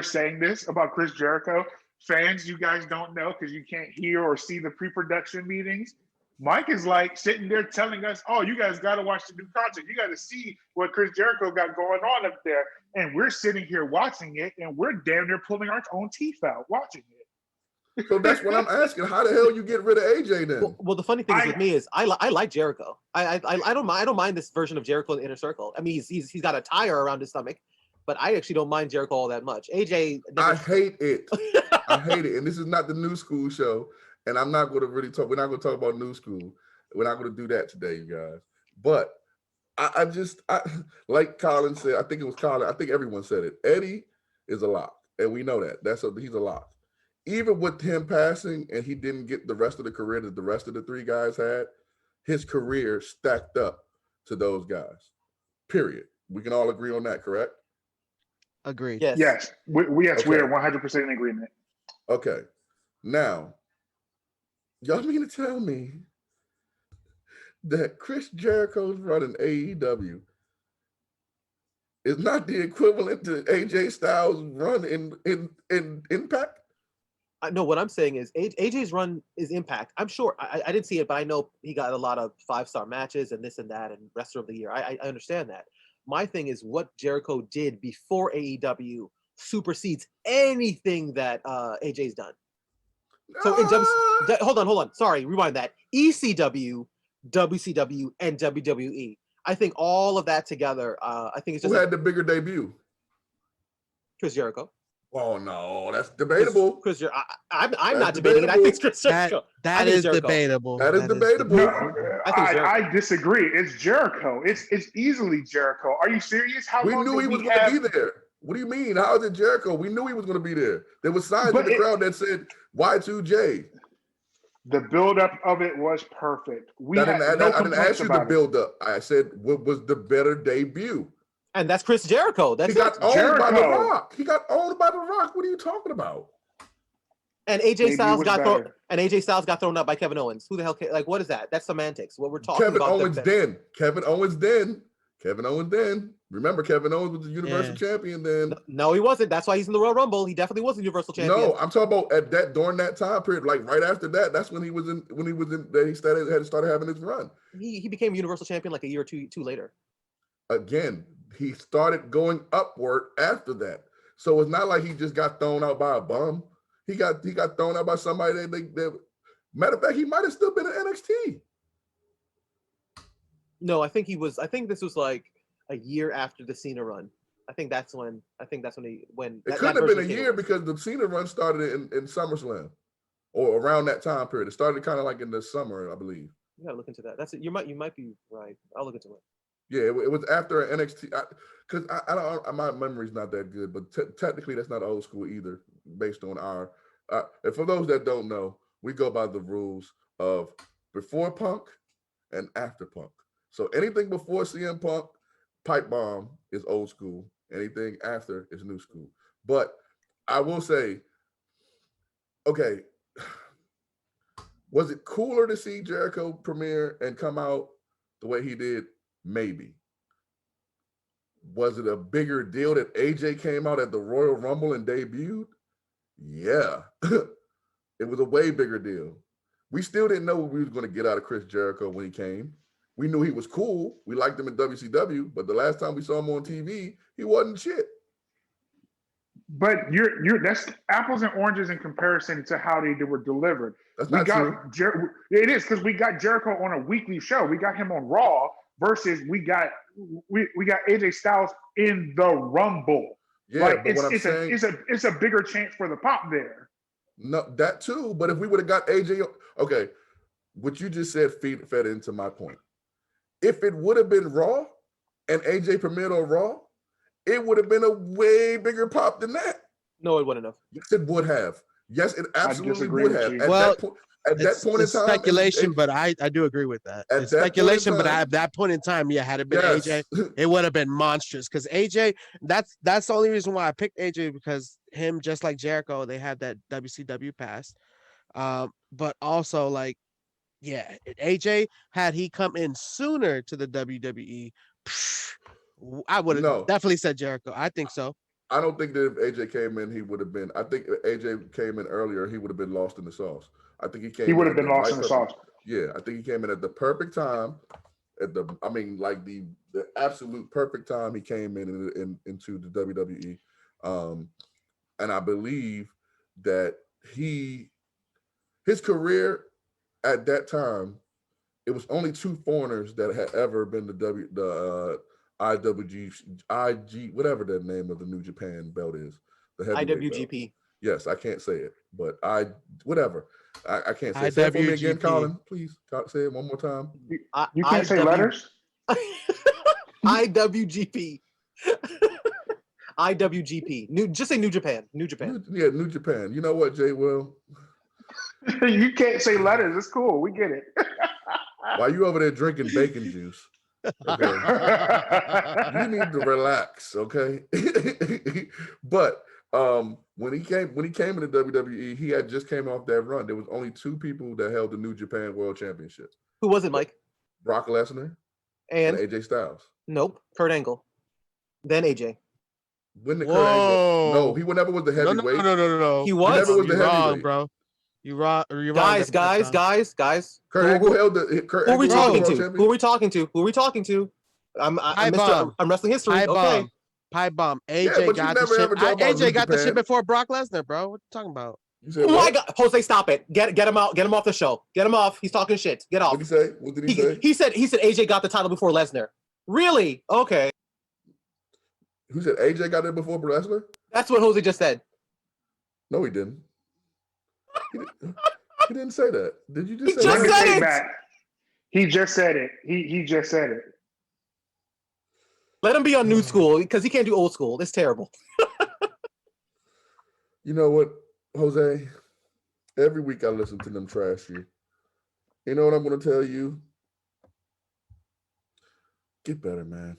saying this about Chris Jericho. Fans, you guys don't know because you can't hear or see the pre-production meetings. Mike is like sitting there telling us, "Oh, you guys got to watch the new content. You got to see what Chris Jericho got going on up there." And we're sitting here watching it, and we're damn near pulling our own teeth out watching it. So that's what I'm asking. How the hell you get rid of AJ then? Well, the funny thing with me is I like Jericho. I don't mind this version of Jericho in the Inner Circle. I mean, he's got a tire around his stomach. But I actually don't mind Jericho all that much. AJ, I hate it. I hate it. And this is not the new school show. And I'm not going to really talk. We're not going to talk about new school. We're not going to do that today, you guys. But I like Colin said, I think it was Colin. I think everyone said it. Eddie is a lock. And we know that. He's a lock. Even with him passing and he didn't get the rest of the career that the rest of the 3 guys had, his career stacked up to those guys. Period. We can all agree on that, correct? Agreed. Yes. We're 100% in agreement. Okay. Now, y'all mean to tell me that Chris Jericho's running AEW is not the equivalent to AJ Styles' run in Impact. I know what I'm saying is AJ's run is Impact. I'm sure I didn't see it, but I know he got a lot of 5-star matches and this and that and rest of the year. I understand that. My thing is what Jericho did before AEW supersedes anything that AJ's done. So in hold on. Sorry, rewind that. ECW, WCW, and WWE. I think all of that together. I think it's just who had the bigger debut. Chris Jericho. Oh no, that's debatable. I'm not debating it. I think it's Chris Jericho. That is debatable. That is debatable. No, I disagree. It's Jericho. It's easily Jericho. Are you serious? How we long knew he was going to be there. What do you mean? How is it Jericho? We knew he was going to be there. There was signs in the crowd that said Y2J. The buildup of it was perfect. I didn't ask you the buildup. I said what was the better debut. And that's Chris Jericho. He got owned by The Rock. He got owned by The Rock. What are you talking about? And AJ Styles got thrown. And AJ Styles got thrown out by Kevin Owens. Who the hell? Like, what is that? That's semantics. What we're talking about. Kevin Owens then. Remember, Kevin Owens was the Universal Champion then. No, he wasn't. That's why he's in the Royal Rumble. He definitely was the Universal Champion. No, I'm talking about during that time period, like right after that. That's when he started having his run. He became Universal Champion like a year or two later. Again, he started going upward after that. So it's not like he just got thrown out by a bum. He got thrown out by somebody that matter of fact, he might have still been in NXT. No, I think this was like a year after the Cena run. I think that's when it couldn't have been a year because the Cena run started in SummerSlam or around that time period. It started kind of like in the summer, I believe. You gotta look into that. That's it. You might be right. I'll look into it. Yeah, it was after NXT because I don't. My memory's not that good, but technically that's not old school either, based on our. And for those that don't know, we go by the rules of before Punk and after Punk. So anything before CM Punk, PipeBomb is old school. Anything after is new school. But I will say, okay, was it cooler to see Jericho premiere and come out the way he did? Maybe. Was it a bigger deal that AJ came out at the Royal Rumble and debuted? Yeah. It was a way bigger deal. We still didn't know what we was going to get out of Chris Jericho when he came. We knew he was cool. We liked him in WCW, but the last time we saw him on TV, he wasn't shit. But that's apples and oranges in comparison to how they were delivered. That's not true. It is because we got Jericho on a weekly show. We got him on Raw versus we got AJ Styles in the Rumble. Yeah, like but it's a bigger chance for the pop there. No, that too. But if we would have got AJ, okay, what you just said fed into my point. If it would have been Raw and AJ premiered on Raw, it would have been a way bigger pop than that. No, it wouldn't have. Yes, it would have. Yes, it absolutely would have. At that point in time, speculation, but I do agree with that. It's speculation, but at that point in time, had it been AJ, it would have been monstrous. Because AJ, that's the only reason why I picked AJ, because him, just like Jericho, they had that WCW pass. But also, like, AJ, had he come in sooner to the WWE, I would have definitely said Jericho. I think so. I don't think that if AJ came in, he would have been. I think if AJ came in earlier, he would have been lost in the sauce. I think he would have been lost in the sauce. Yeah, I think he came in at the perfect time. The absolute perfect time he came in into the WWE, and I believe that his career at that time, it was only two foreigners that had ever been the IG, whatever the name of the New Japan belt is. The IWGP. Belt. Yes, I can't say it, but whatever. I can't say it. Say it for me again, Colin. Please say it one more time. You can't say letters? IWGP. IWGP. Just say New Japan. New Japan. New Japan. You know what, Jay Will? You can't say letters. It's cool. We get it. While you over there drinking bacon juice, okay? You need to relax, okay? But when he came into WWE, he had just came off that run. There was only two people that held the New Japan World Championship. Who was it, Mike? Brock Lesnar and AJ Styles. Nope, Kurt Angle. Then AJ. When the Kurt Angle? No, Whoa. he never was the No, heavyweight. no. He He was. never was the You're wrong, heavyweight. bro. You're wrong. You're wrong. Guys, the first time. guys. Kurt Angle held the Kurt Who are we Angle was the talking world to? champion. Who are we talking to? Who are we talking to? I'm wrestling history. Okay. PipeBomb. Yeah, AJ but you got the never shit. ever talk about New AJ got the Japan. shit before Brock Lesnar, bro. What you talking about? You said Oh my what? God, Jose, stop it! Get him out! Get him off the show! Get him off! He's talking shit. Get off! What did he say? What did he say? He said AJ got the title before Lesnar. Really? Okay. Who said AJ got it before Lesnar? That's what Jose just said. No, he didn't. He didn't say that. Did you just He say just that? Let me said take it. back. He just said it. He just said it. Let him be on new school because he can't do old school. It's terrible. You know what, Jose? Every week I listen to them trash you. You know what I'm going to tell you? Get better, man.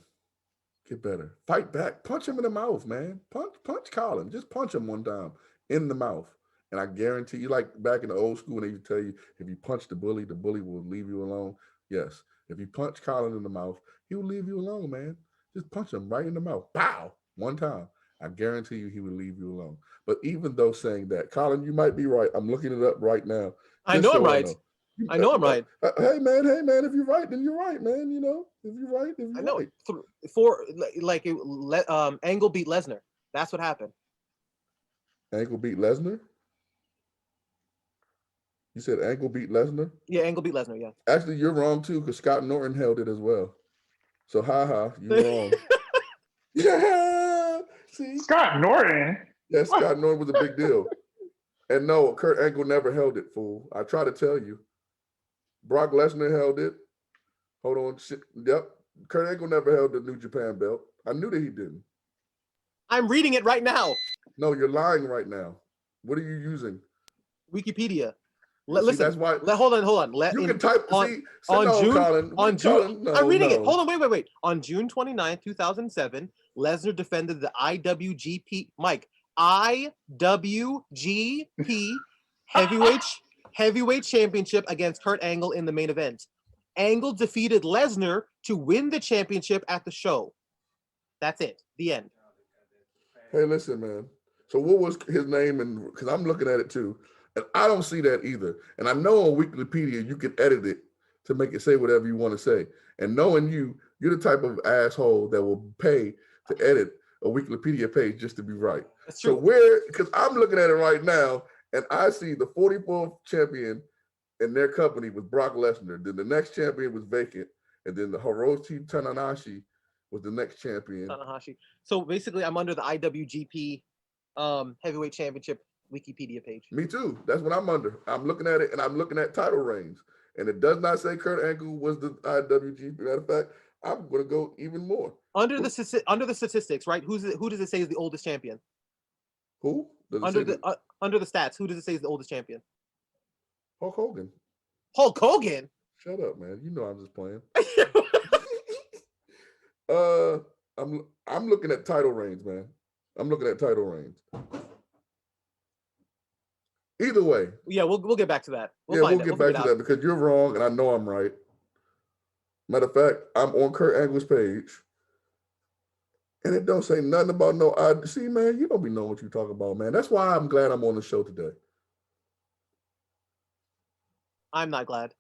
Get better. Fight back. Punch him in the mouth, man. Punch Colin. Just punch him one time in the mouth. And I guarantee you, like back in the old school, they used to tell you, if you punch the bully will leave you alone. Yes. If you punch Colin in the mouth, he will leave you alone, man. Just punch him right in the mouth. Pow! One time. I guarantee you he will leave you alone. But even though saying that, Colin, you might be right. I'm looking it up right now. I know I'm right. I know I'm right. Hey man, if you're right, then you're right, man. You know, if you're right, if you're I know. right. Angle beat Lesnar. That's what happened. Angle beat Lesnar? You said Angle beat Lesnar? Yeah, Angle beat Lesnar, yeah. Actually, you're wrong too, because Scott Norton held it as well. So you're wrong. Yeah. See? Scott Norton. Yeah, Scott Norton was a big deal. And no, Kurt Angle never held it, fool. I try to tell you. Brock Lesnar held it. Hold on. Shit. Yep. Kurt Angle never held the New Japan belt. I knew that he didn't. I'm reading it right now. No, you're lying right now. What are you using? Wikipedia. See, Listen. that's why. Hold on. You can type. on Colin. June. I'm reading it. Hold on. Wait. On June 29th, 2007, Lesnar defended the IWGP. Mike. IWGP heavyweight championship against Kurt Angle in the main event. Angle defeated Lesnar to win the championship at the show. That's it. The end. Hey, listen, man. So what was his name? And because I'm looking at it too, and I don't see that either. And I know on Wikipedia you can edit it to make it say whatever you want to say. And knowing you're the type of asshole that will pay to edit a Wikipedia page just to be right. That's true. So because I'm looking at it right now, and I see the 44th champion in their company was Brock Lesnar. Then the next champion was vacant, and then the Hiroshi Tanahashi was the next champion. Tanahashi. So basically, I'm under the IWGP heavyweight championship Wikipedia page. Me too. That's what I'm under. I'm looking at it, and I'm looking at title reigns, and it does not say Kurt Angle was the IWGP. Matter of fact, I'm going to go even more. Under the statistics, right? Who does it say is the oldest champion? Who? Under the stats, who does it say is the oldest champion? Hulk Hogan. Hulk Hogan. Shut up, man. You know I'm just playing. I'm looking at title reigns, man. I'm looking at title reigns. Either way. Yeah, we'll get back to that. We'll get back to that because you're wrong and I know I'm right. Matter of fact, I'm on Kurt Angle's page. And it don't say nothing about no see, man, you don't be knowing what you talk about, man. That's why I'm glad I'm on the show today. I'm not glad.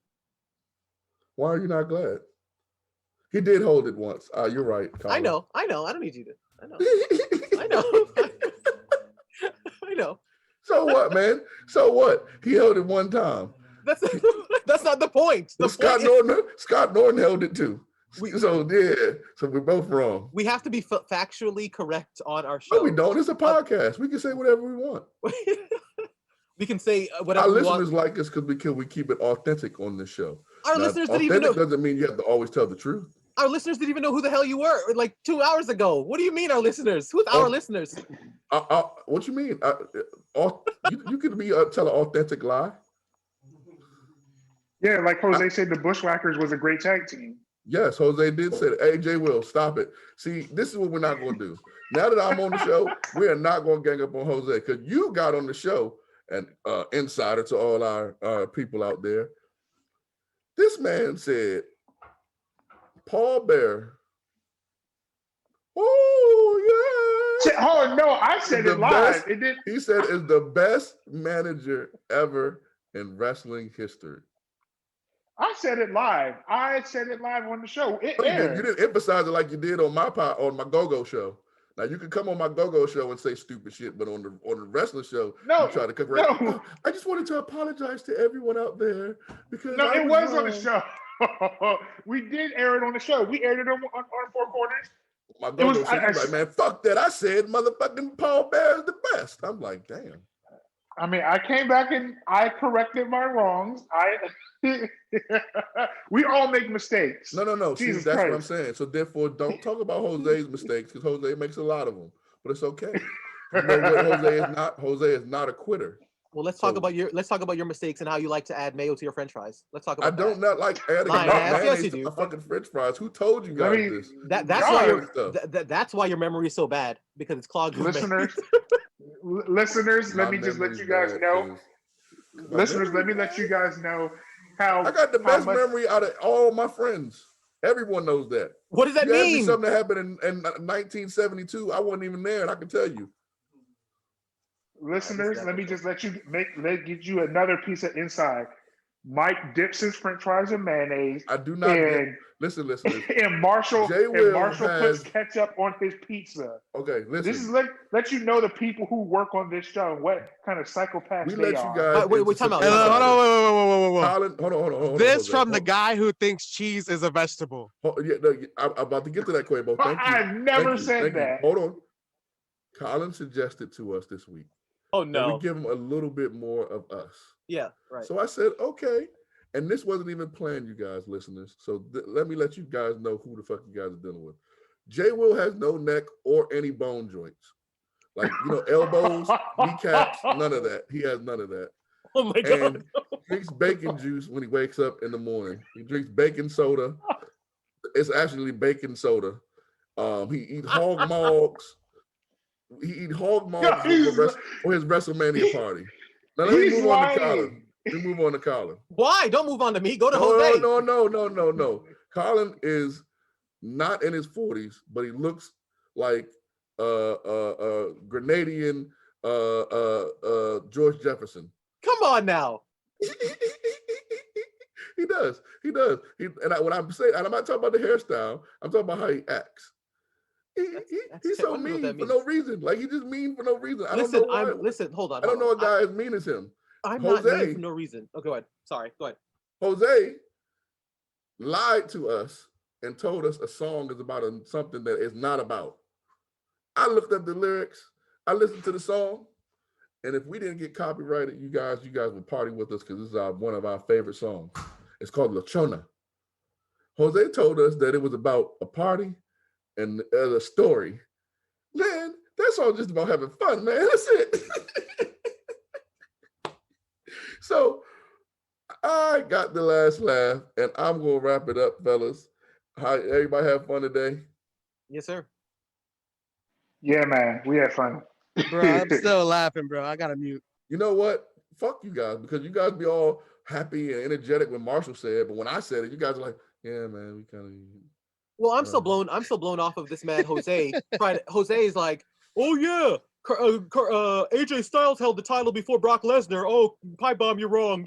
Why are you not glad? He did hold it once. You're right, Colin. I know. I don't need you to. I know. I know. So what, man? So what? He held it one time. That's not the point. Scott Norton held it too. So we're both wrong. We have to be factually correct on our show. No, we don't. It's a podcast. We can say whatever we want. We can say whatever our we listeners want. like us because we keep it authentic on this show. Our listeners didn't even know. Doesn't mean you have to always tell the truth. Our listeners didn't even know who the hell you were like 2 hours ago. What do you mean, our listeners? Who's our listeners? What you mean? You could tell an authentic lie. Yeah, like Jose said, the Bushwhackers was a great tag team. Yes, Jose did say that. Hey, Jay Will, stop it. See, this is what we're not going to do. Now that I'm on the show, we are not going to gang up on Jose because you got on the show and insider to all our people out there. This man said Paul Bear Oh yeah. Oh no, I said The it live. best- It did. He said is the best manager ever in wrestling history. I said it live. I said it live on the show. It No, you aired. didn't emphasize it like you did on my Go-Go show. Now you can come on my Go-Go show and say stupid shit, but on the wrestling show, No, you try to cover it. no. Oh, I just wanted to apologize to everyone out there because No, I it was on the wrong. show. We did air it on the show. We aired it on Four Corners. My Go-Go show, he's like, man, fuck that. I said motherfucking Paul Bear is the best. I'm like, damn. I mean, I came back and I corrected my wrongs. We all make mistakes. No. Jesus See, that's Christ. what I'm saying. So therefore, don't talk about Jose's mistakes because Jose makes a lot of them. But it's okay. You know what Jose is not? Jose is not a quitter. Well, let's talk about your mistakes and how you like to add mayo to your French fries. Let's talk about I don't that. not like adding Lion ass, yes, mayonnaise you to do. my fucking French fries. Who told you Let guys me- this? That's why your memory is so bad because it's clogged with mayo. Listeners, let My me just let memory's you guys bad, know. 'cause my Listeners, let me memory's let you bad. guys know how I got the how best much- memory out of all my friends. Everyone knows that. What does that You asked me mean? something that happened in 1972. I wasn't even there, and I can tell you. Listeners, let me just let get you another piece of inside. Mike dips his French fries in mayonnaise. I do not. And Listen. and Marshall Jay Will puts has- ketchup on his pizza. Okay, listen. This is let you know the people who work on this show and what kind of psychopaths We they let you are. guys. Wait, into time out. some Hold Hold on, whoa. Colin, hold on. This Jose. from the Hold- guy who thinks cheese is a vegetable. Yeah, no, I'm about to get to that, Quavo. Thank you. I never Thank you, said thank you. that. Hold on. Colin suggested to us this week Oh that no. we give him a little bit more of us. Yeah, right. So I said, okay. And this wasn't even planned, you guys, listeners. So let me let you guys know who the fuck you guys are dealing with. Jay Will has no neck or any bone joints. Like, elbows, kneecaps, none of that. He has none of that. Oh my god. And drinks bacon juice when he wakes up in the morning. He drinks baking soda. It's actually baking soda. He eats hog mogs. He eat hog mogs for his WrestleMania party. Now let me He's move on to lying. Colin. Let me move on to Colin. Why? Don't move on to me. Go to Jose. No. Colin is not in his 40s, but he looks like Grenadian George Jefferson. Come on now. He does. When I'm saying, and I'm not talking about the hairstyle, I'm talking about how he acts. He's so mean for no reason. Like he just mean for no reason. I don't know why. Listen, hold on. I don't know a guy as mean as him. I'm Jose, not mean for no reason. Oh, go ahead. Sorry. Go ahead. Jose lied to us and told us a song is about something that it's not about. I looked up the lyrics. I listened to the song. And if we didn't get copyrighted, you guys would party with us because this is one of our favorite songs. It's called La Chona. Jose told us that it was about a party and a story. Man, that song's just about having fun, man. That's it. So I got the last laugh, and I'm gonna wrap it up, fellas. How everybody have fun today? Yes, sir. Yeah, man, we had fun. Bro, I'm still laughing, bro. I gotta mute. You know what? Fuck you guys, because you guys be all happy and energetic when Marshall said, but when I said it, you guys are like, yeah, man, we kind of. Well, I'm so blown off of this man, Jose. Jose is like, oh yeah, AJ Styles held the title before Brock Lesnar. Oh, PipeBomb, you're wrong.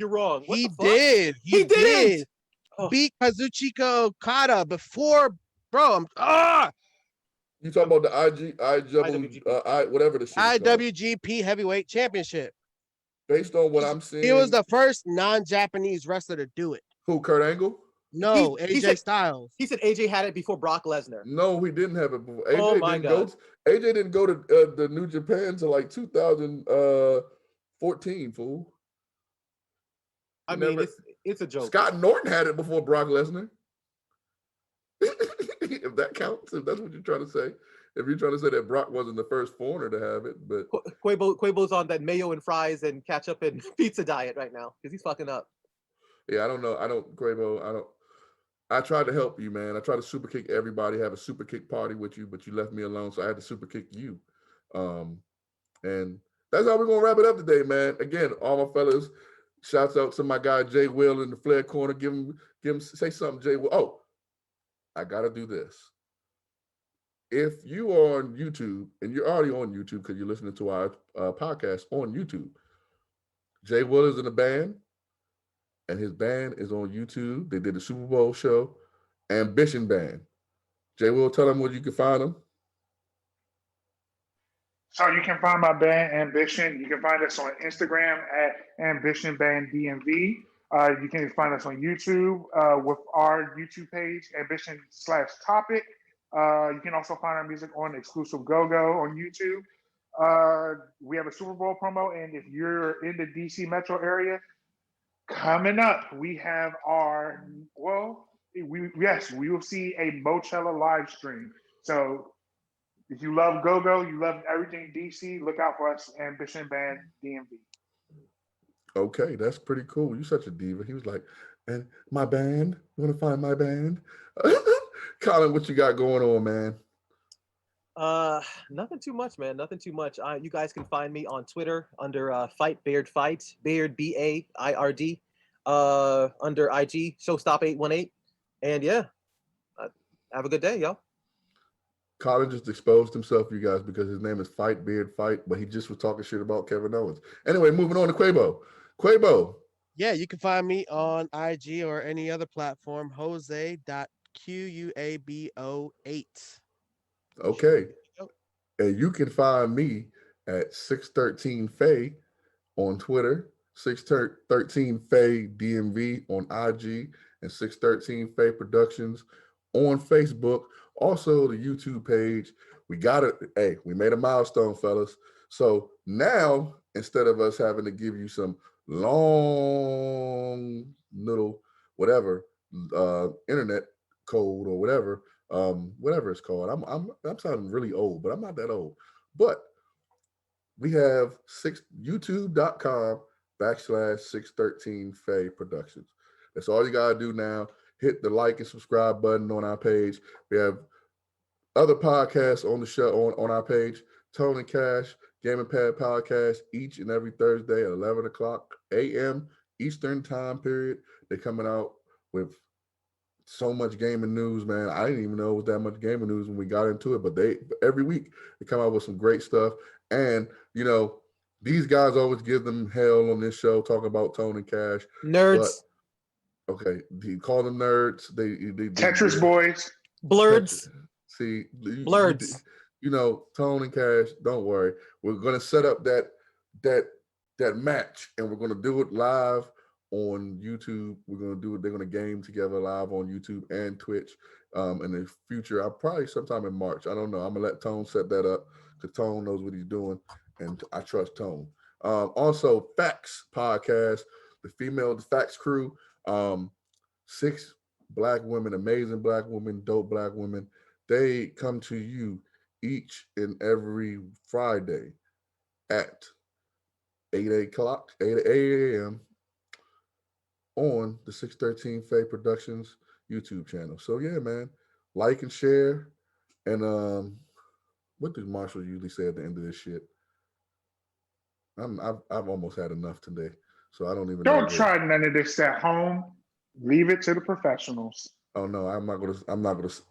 What He the fuck? did. He didn't. Oh. Beat Kazuchika Okada before, bro. You talking about the IWGP, whatever the shit is called. IWGP Heavyweight Championship. Based on what I'm seeing, He was the first non-Japanese wrestler to do it. Who? Kurt Angle? No, He AJ said- Styles. He said AJ had it before Brock Lesnar. No, he didn't have it before. AJ Oh my God. AJ didn't go to the New Japan till like 2014, fool. I He mean, never- it's a joke. Scott Norton had it before Brock Lesnar. If that counts, if that's what you're trying to say. If you're trying to say that Brock wasn't the first foreigner to have it, but Quavo's on that mayo and fries and ketchup and pizza diet right now because he's fucking up. yeah, I don't know. Quavo, I tried to help you, man. I tried to super kick everybody, have a super kick party with you, but you left me alone, so I had to super kick you. And that's how we're gonna wrap it up today, man. Again, all my fellas, shouts out to my guy Jay Will in the Flair corner. Give him say something, Jay Will. Oh, I gotta do this. if you are on YouTube, and you're already on YouTube because you're listening to our podcast on YouTube, Jay Will is in a band, and his band is on YouTube. They did the Super Bowl show, Ambition Band. Jay Will, tell them where you can find them. So you can find my band Ambition. You can find us on Instagram at Ambition Band DMV. You can find us on YouTube with our YouTube page, Ambition/Topic. You can also find our music on Exclusive Go on YouTube. We have a Super Bowl promo, and if you're in the DC metro area, coming up, we have we will see a Mochella live stream. So if you love Go, you love everything DC, look out for us, Ambition Band DMV. Okay, that's pretty cool. You're such a diva. He was like, and my band, you want to find my band? Colin, what you got going on, man? Nothing too much, man. Nothing too much. You guys can find me on Twitter under Fight Baird Fight, Baird BAIRD, under IG Showstop818, and yeah, have a good day, y'all. Colin just exposed himself, you guys, because his name is Fight Beard Fight, but he just was talking shit about Kevin Owens. Anyway, moving on to Quabo. Quabo. Yeah, you can find me on IG or any other platform, Jose.Quabo8. Okay. And you can find me at 613 Faye on Twitter, 613 Faye DMV on IG, and 613 Faye Productions on Facebook. Also, the YouTube page. We got it. Hey, we made a milestone, fellas. So now, instead of us having to give you some long little whatever internet code or whatever it's called. I'm sounding really old, but I'm not that old. But we have youtube.com/613 Faye Productions. That's all you gotta do now. Hit the like and subscribe button on our page. We have other podcasts on the show on our page. Tone and Cash, Game and Pad Podcast, each and every Thursday at 11 o'clock a.m. Eastern time period. They're coming out with so much gaming news, man. I didn't even know it was that much gaming news when we got into it, but every week they come out with some great stuff. And you know, these guys always give them hell on this show talking about Tone and Cash. Nerds. But, okay, you call them nerds. They Tetris boys. Blurds. See, Blurds. You know, Tone and Cash. Don't worry, we're gonna set up that match, and we're gonna do it live on YouTube. We're gonna do it. They're gonna game together live on YouTube and Twitch in the future. I'll probably sometime in March. I don't know. I'm gonna let Tone set that up because Tone knows what he's doing, and I trust Tone. Also, Facts Podcast, the female Facts crew. 6 Black women, amazing Black women, dope Black women. They come to you each and every Friday at 8 a.m. on the 613 Faye Productions YouTube channel. So yeah, man, like and share. And what does Marshall usually say at the end of this shit? I've almost had enough today, so I don't even. Don't try none of this at home. Leave it to the professionals. Oh no, I'm not gonna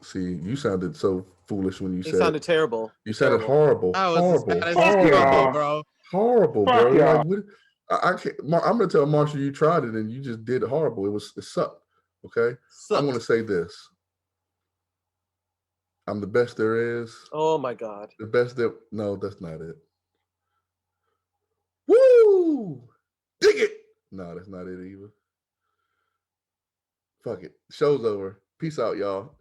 see. You sounded so foolish when you said. It sounded terrible. You sounded terrible. horrible. That was Horrible. as bad as Horrible, bro. Horrible, Fuck bro. y'all. Like, what, I can't. I'm gonna tell Marshall you tried it and you just did horrible. It sucked. Okay. Sucked. I'm gonna say this. I'm the best there is. Oh my God. The best that. No, that's not it. Woo! Dig it. No, that's not it either. Fuck it. Show's over. Peace out, y'all.